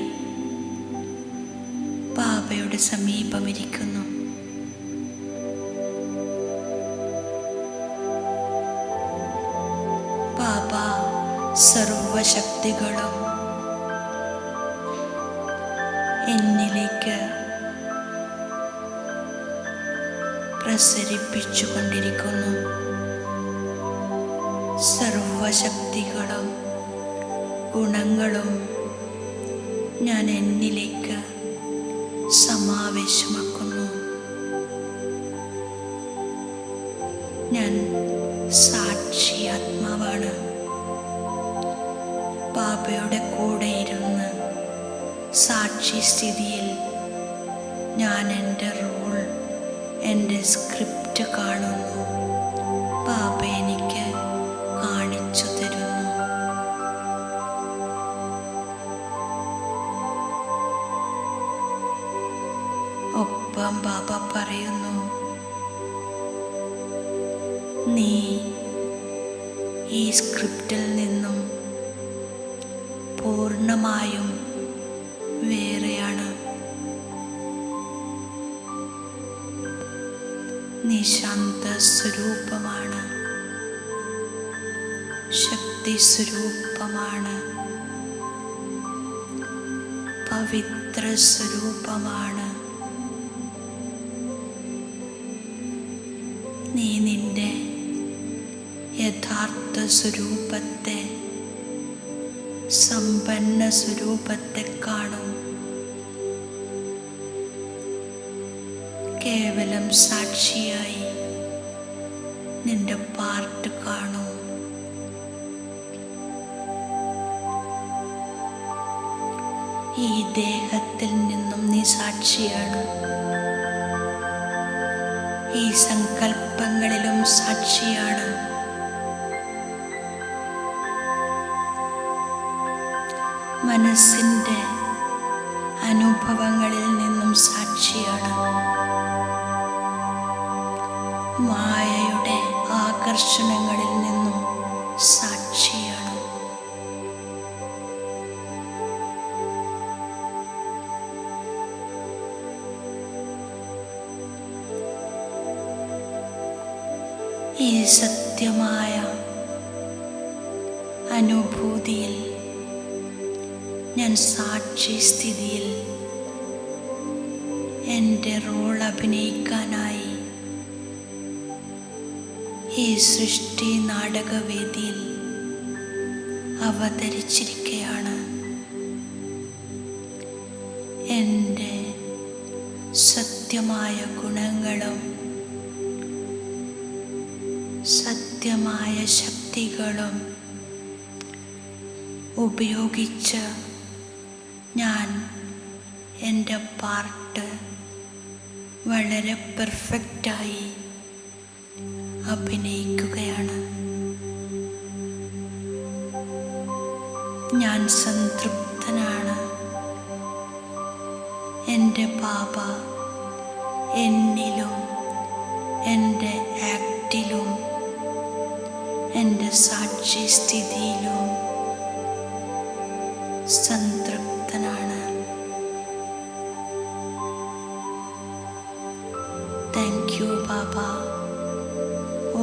ബാബയുടെ സമീപമിരിക്കുന്നു. ബാബ സർവശക്തികളും എന്നിലേക്ക് പ്രസരിപ്പിച്ചുകൊണ്ടിരിക്കുന്നു. സർവശക്തികളും ഗുണങ്ങളും ഞാൻ എന്നിലേക്ക് സമാവേശമാക്കുന്നു. ഞാൻ സാക്ഷി ആത്മാവാണ്. ബാബയുടെ കൂടെ ഇരുന്ന് സാക്ഷി സ്ഥിതിയിൽ ഞാൻ എൻ്റെ റോൾ, എൻ്റെ സ്ക്രിപ്റ്റ് കാണുന്നു. ബാബ എനിക്ക് കാണിച്ചു തരുന്നു. ഒപ്പം ബാബ പറയുന്നു, നീ ഈ സ്ക്രിപ്റ്റിൽ നിന്നും പൂർണ്ണമായും വേറെയാണ്. നീ ശാന്ത സ്വരൂപമാണ്, ശക്തി സ്വരൂപമാണ്, പവിത്ര സ്വരൂപമാണ്. നീ നിന്റെ യഥാർത്ഥ സ്വരൂപത്തെ, സമ്പന്ന സ്വരൂപത്തെ കാണൂ. കേവലം സാക്ഷിയായി നിന്റെ പാർട്ട് കാണൂ. ഈ ദേഹത്തിൽ നിന്നും നീ സാക്ഷിയാണ്. ഈ സങ്കല്പങ്ങളിലും സാക്ഷിയാണ്. മനസ്സിൻ്റെ അനുഭവങ്ങളിൽ നിന്നും സാക്ഷിയാണ്. മായയുടെ ആകർഷണങ്ങളിൽ നിന്നും സാക്ഷിയാണ്. ഈ സത്യമായ അനുഭൂതിയിൽ ഞാൻ സാക്ഷി സ്ഥിതിയിൽ എൻ്റെ റോൾ അഭിനയിക്കാനായി ഈ സൃഷ്ടി നാടകവേദിയിൽ അവതരിച്ചിരിക്കുകയാണ്. എൻ്റെ സത്യമായ ഗുണങ്ങളും സത്യമായ ശക്തികളും ഉപയോഗിച്ച് ഞാൻ എൻ്റെ പാർട്ട് വളരെ പെർഫെക്റ്റായി അഭിനയിക്കുകയാണ്. ഞാൻ സംതൃപ്തനാണ്. എൻ്റെ ബാബ എന്നിലും എൻ്റെ ആക്ടിലും എൻ്റെ സാക്ഷി സ്ഥിതിയിലും സംതൃപ്തനാണ്. Thank you Baba.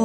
ഓ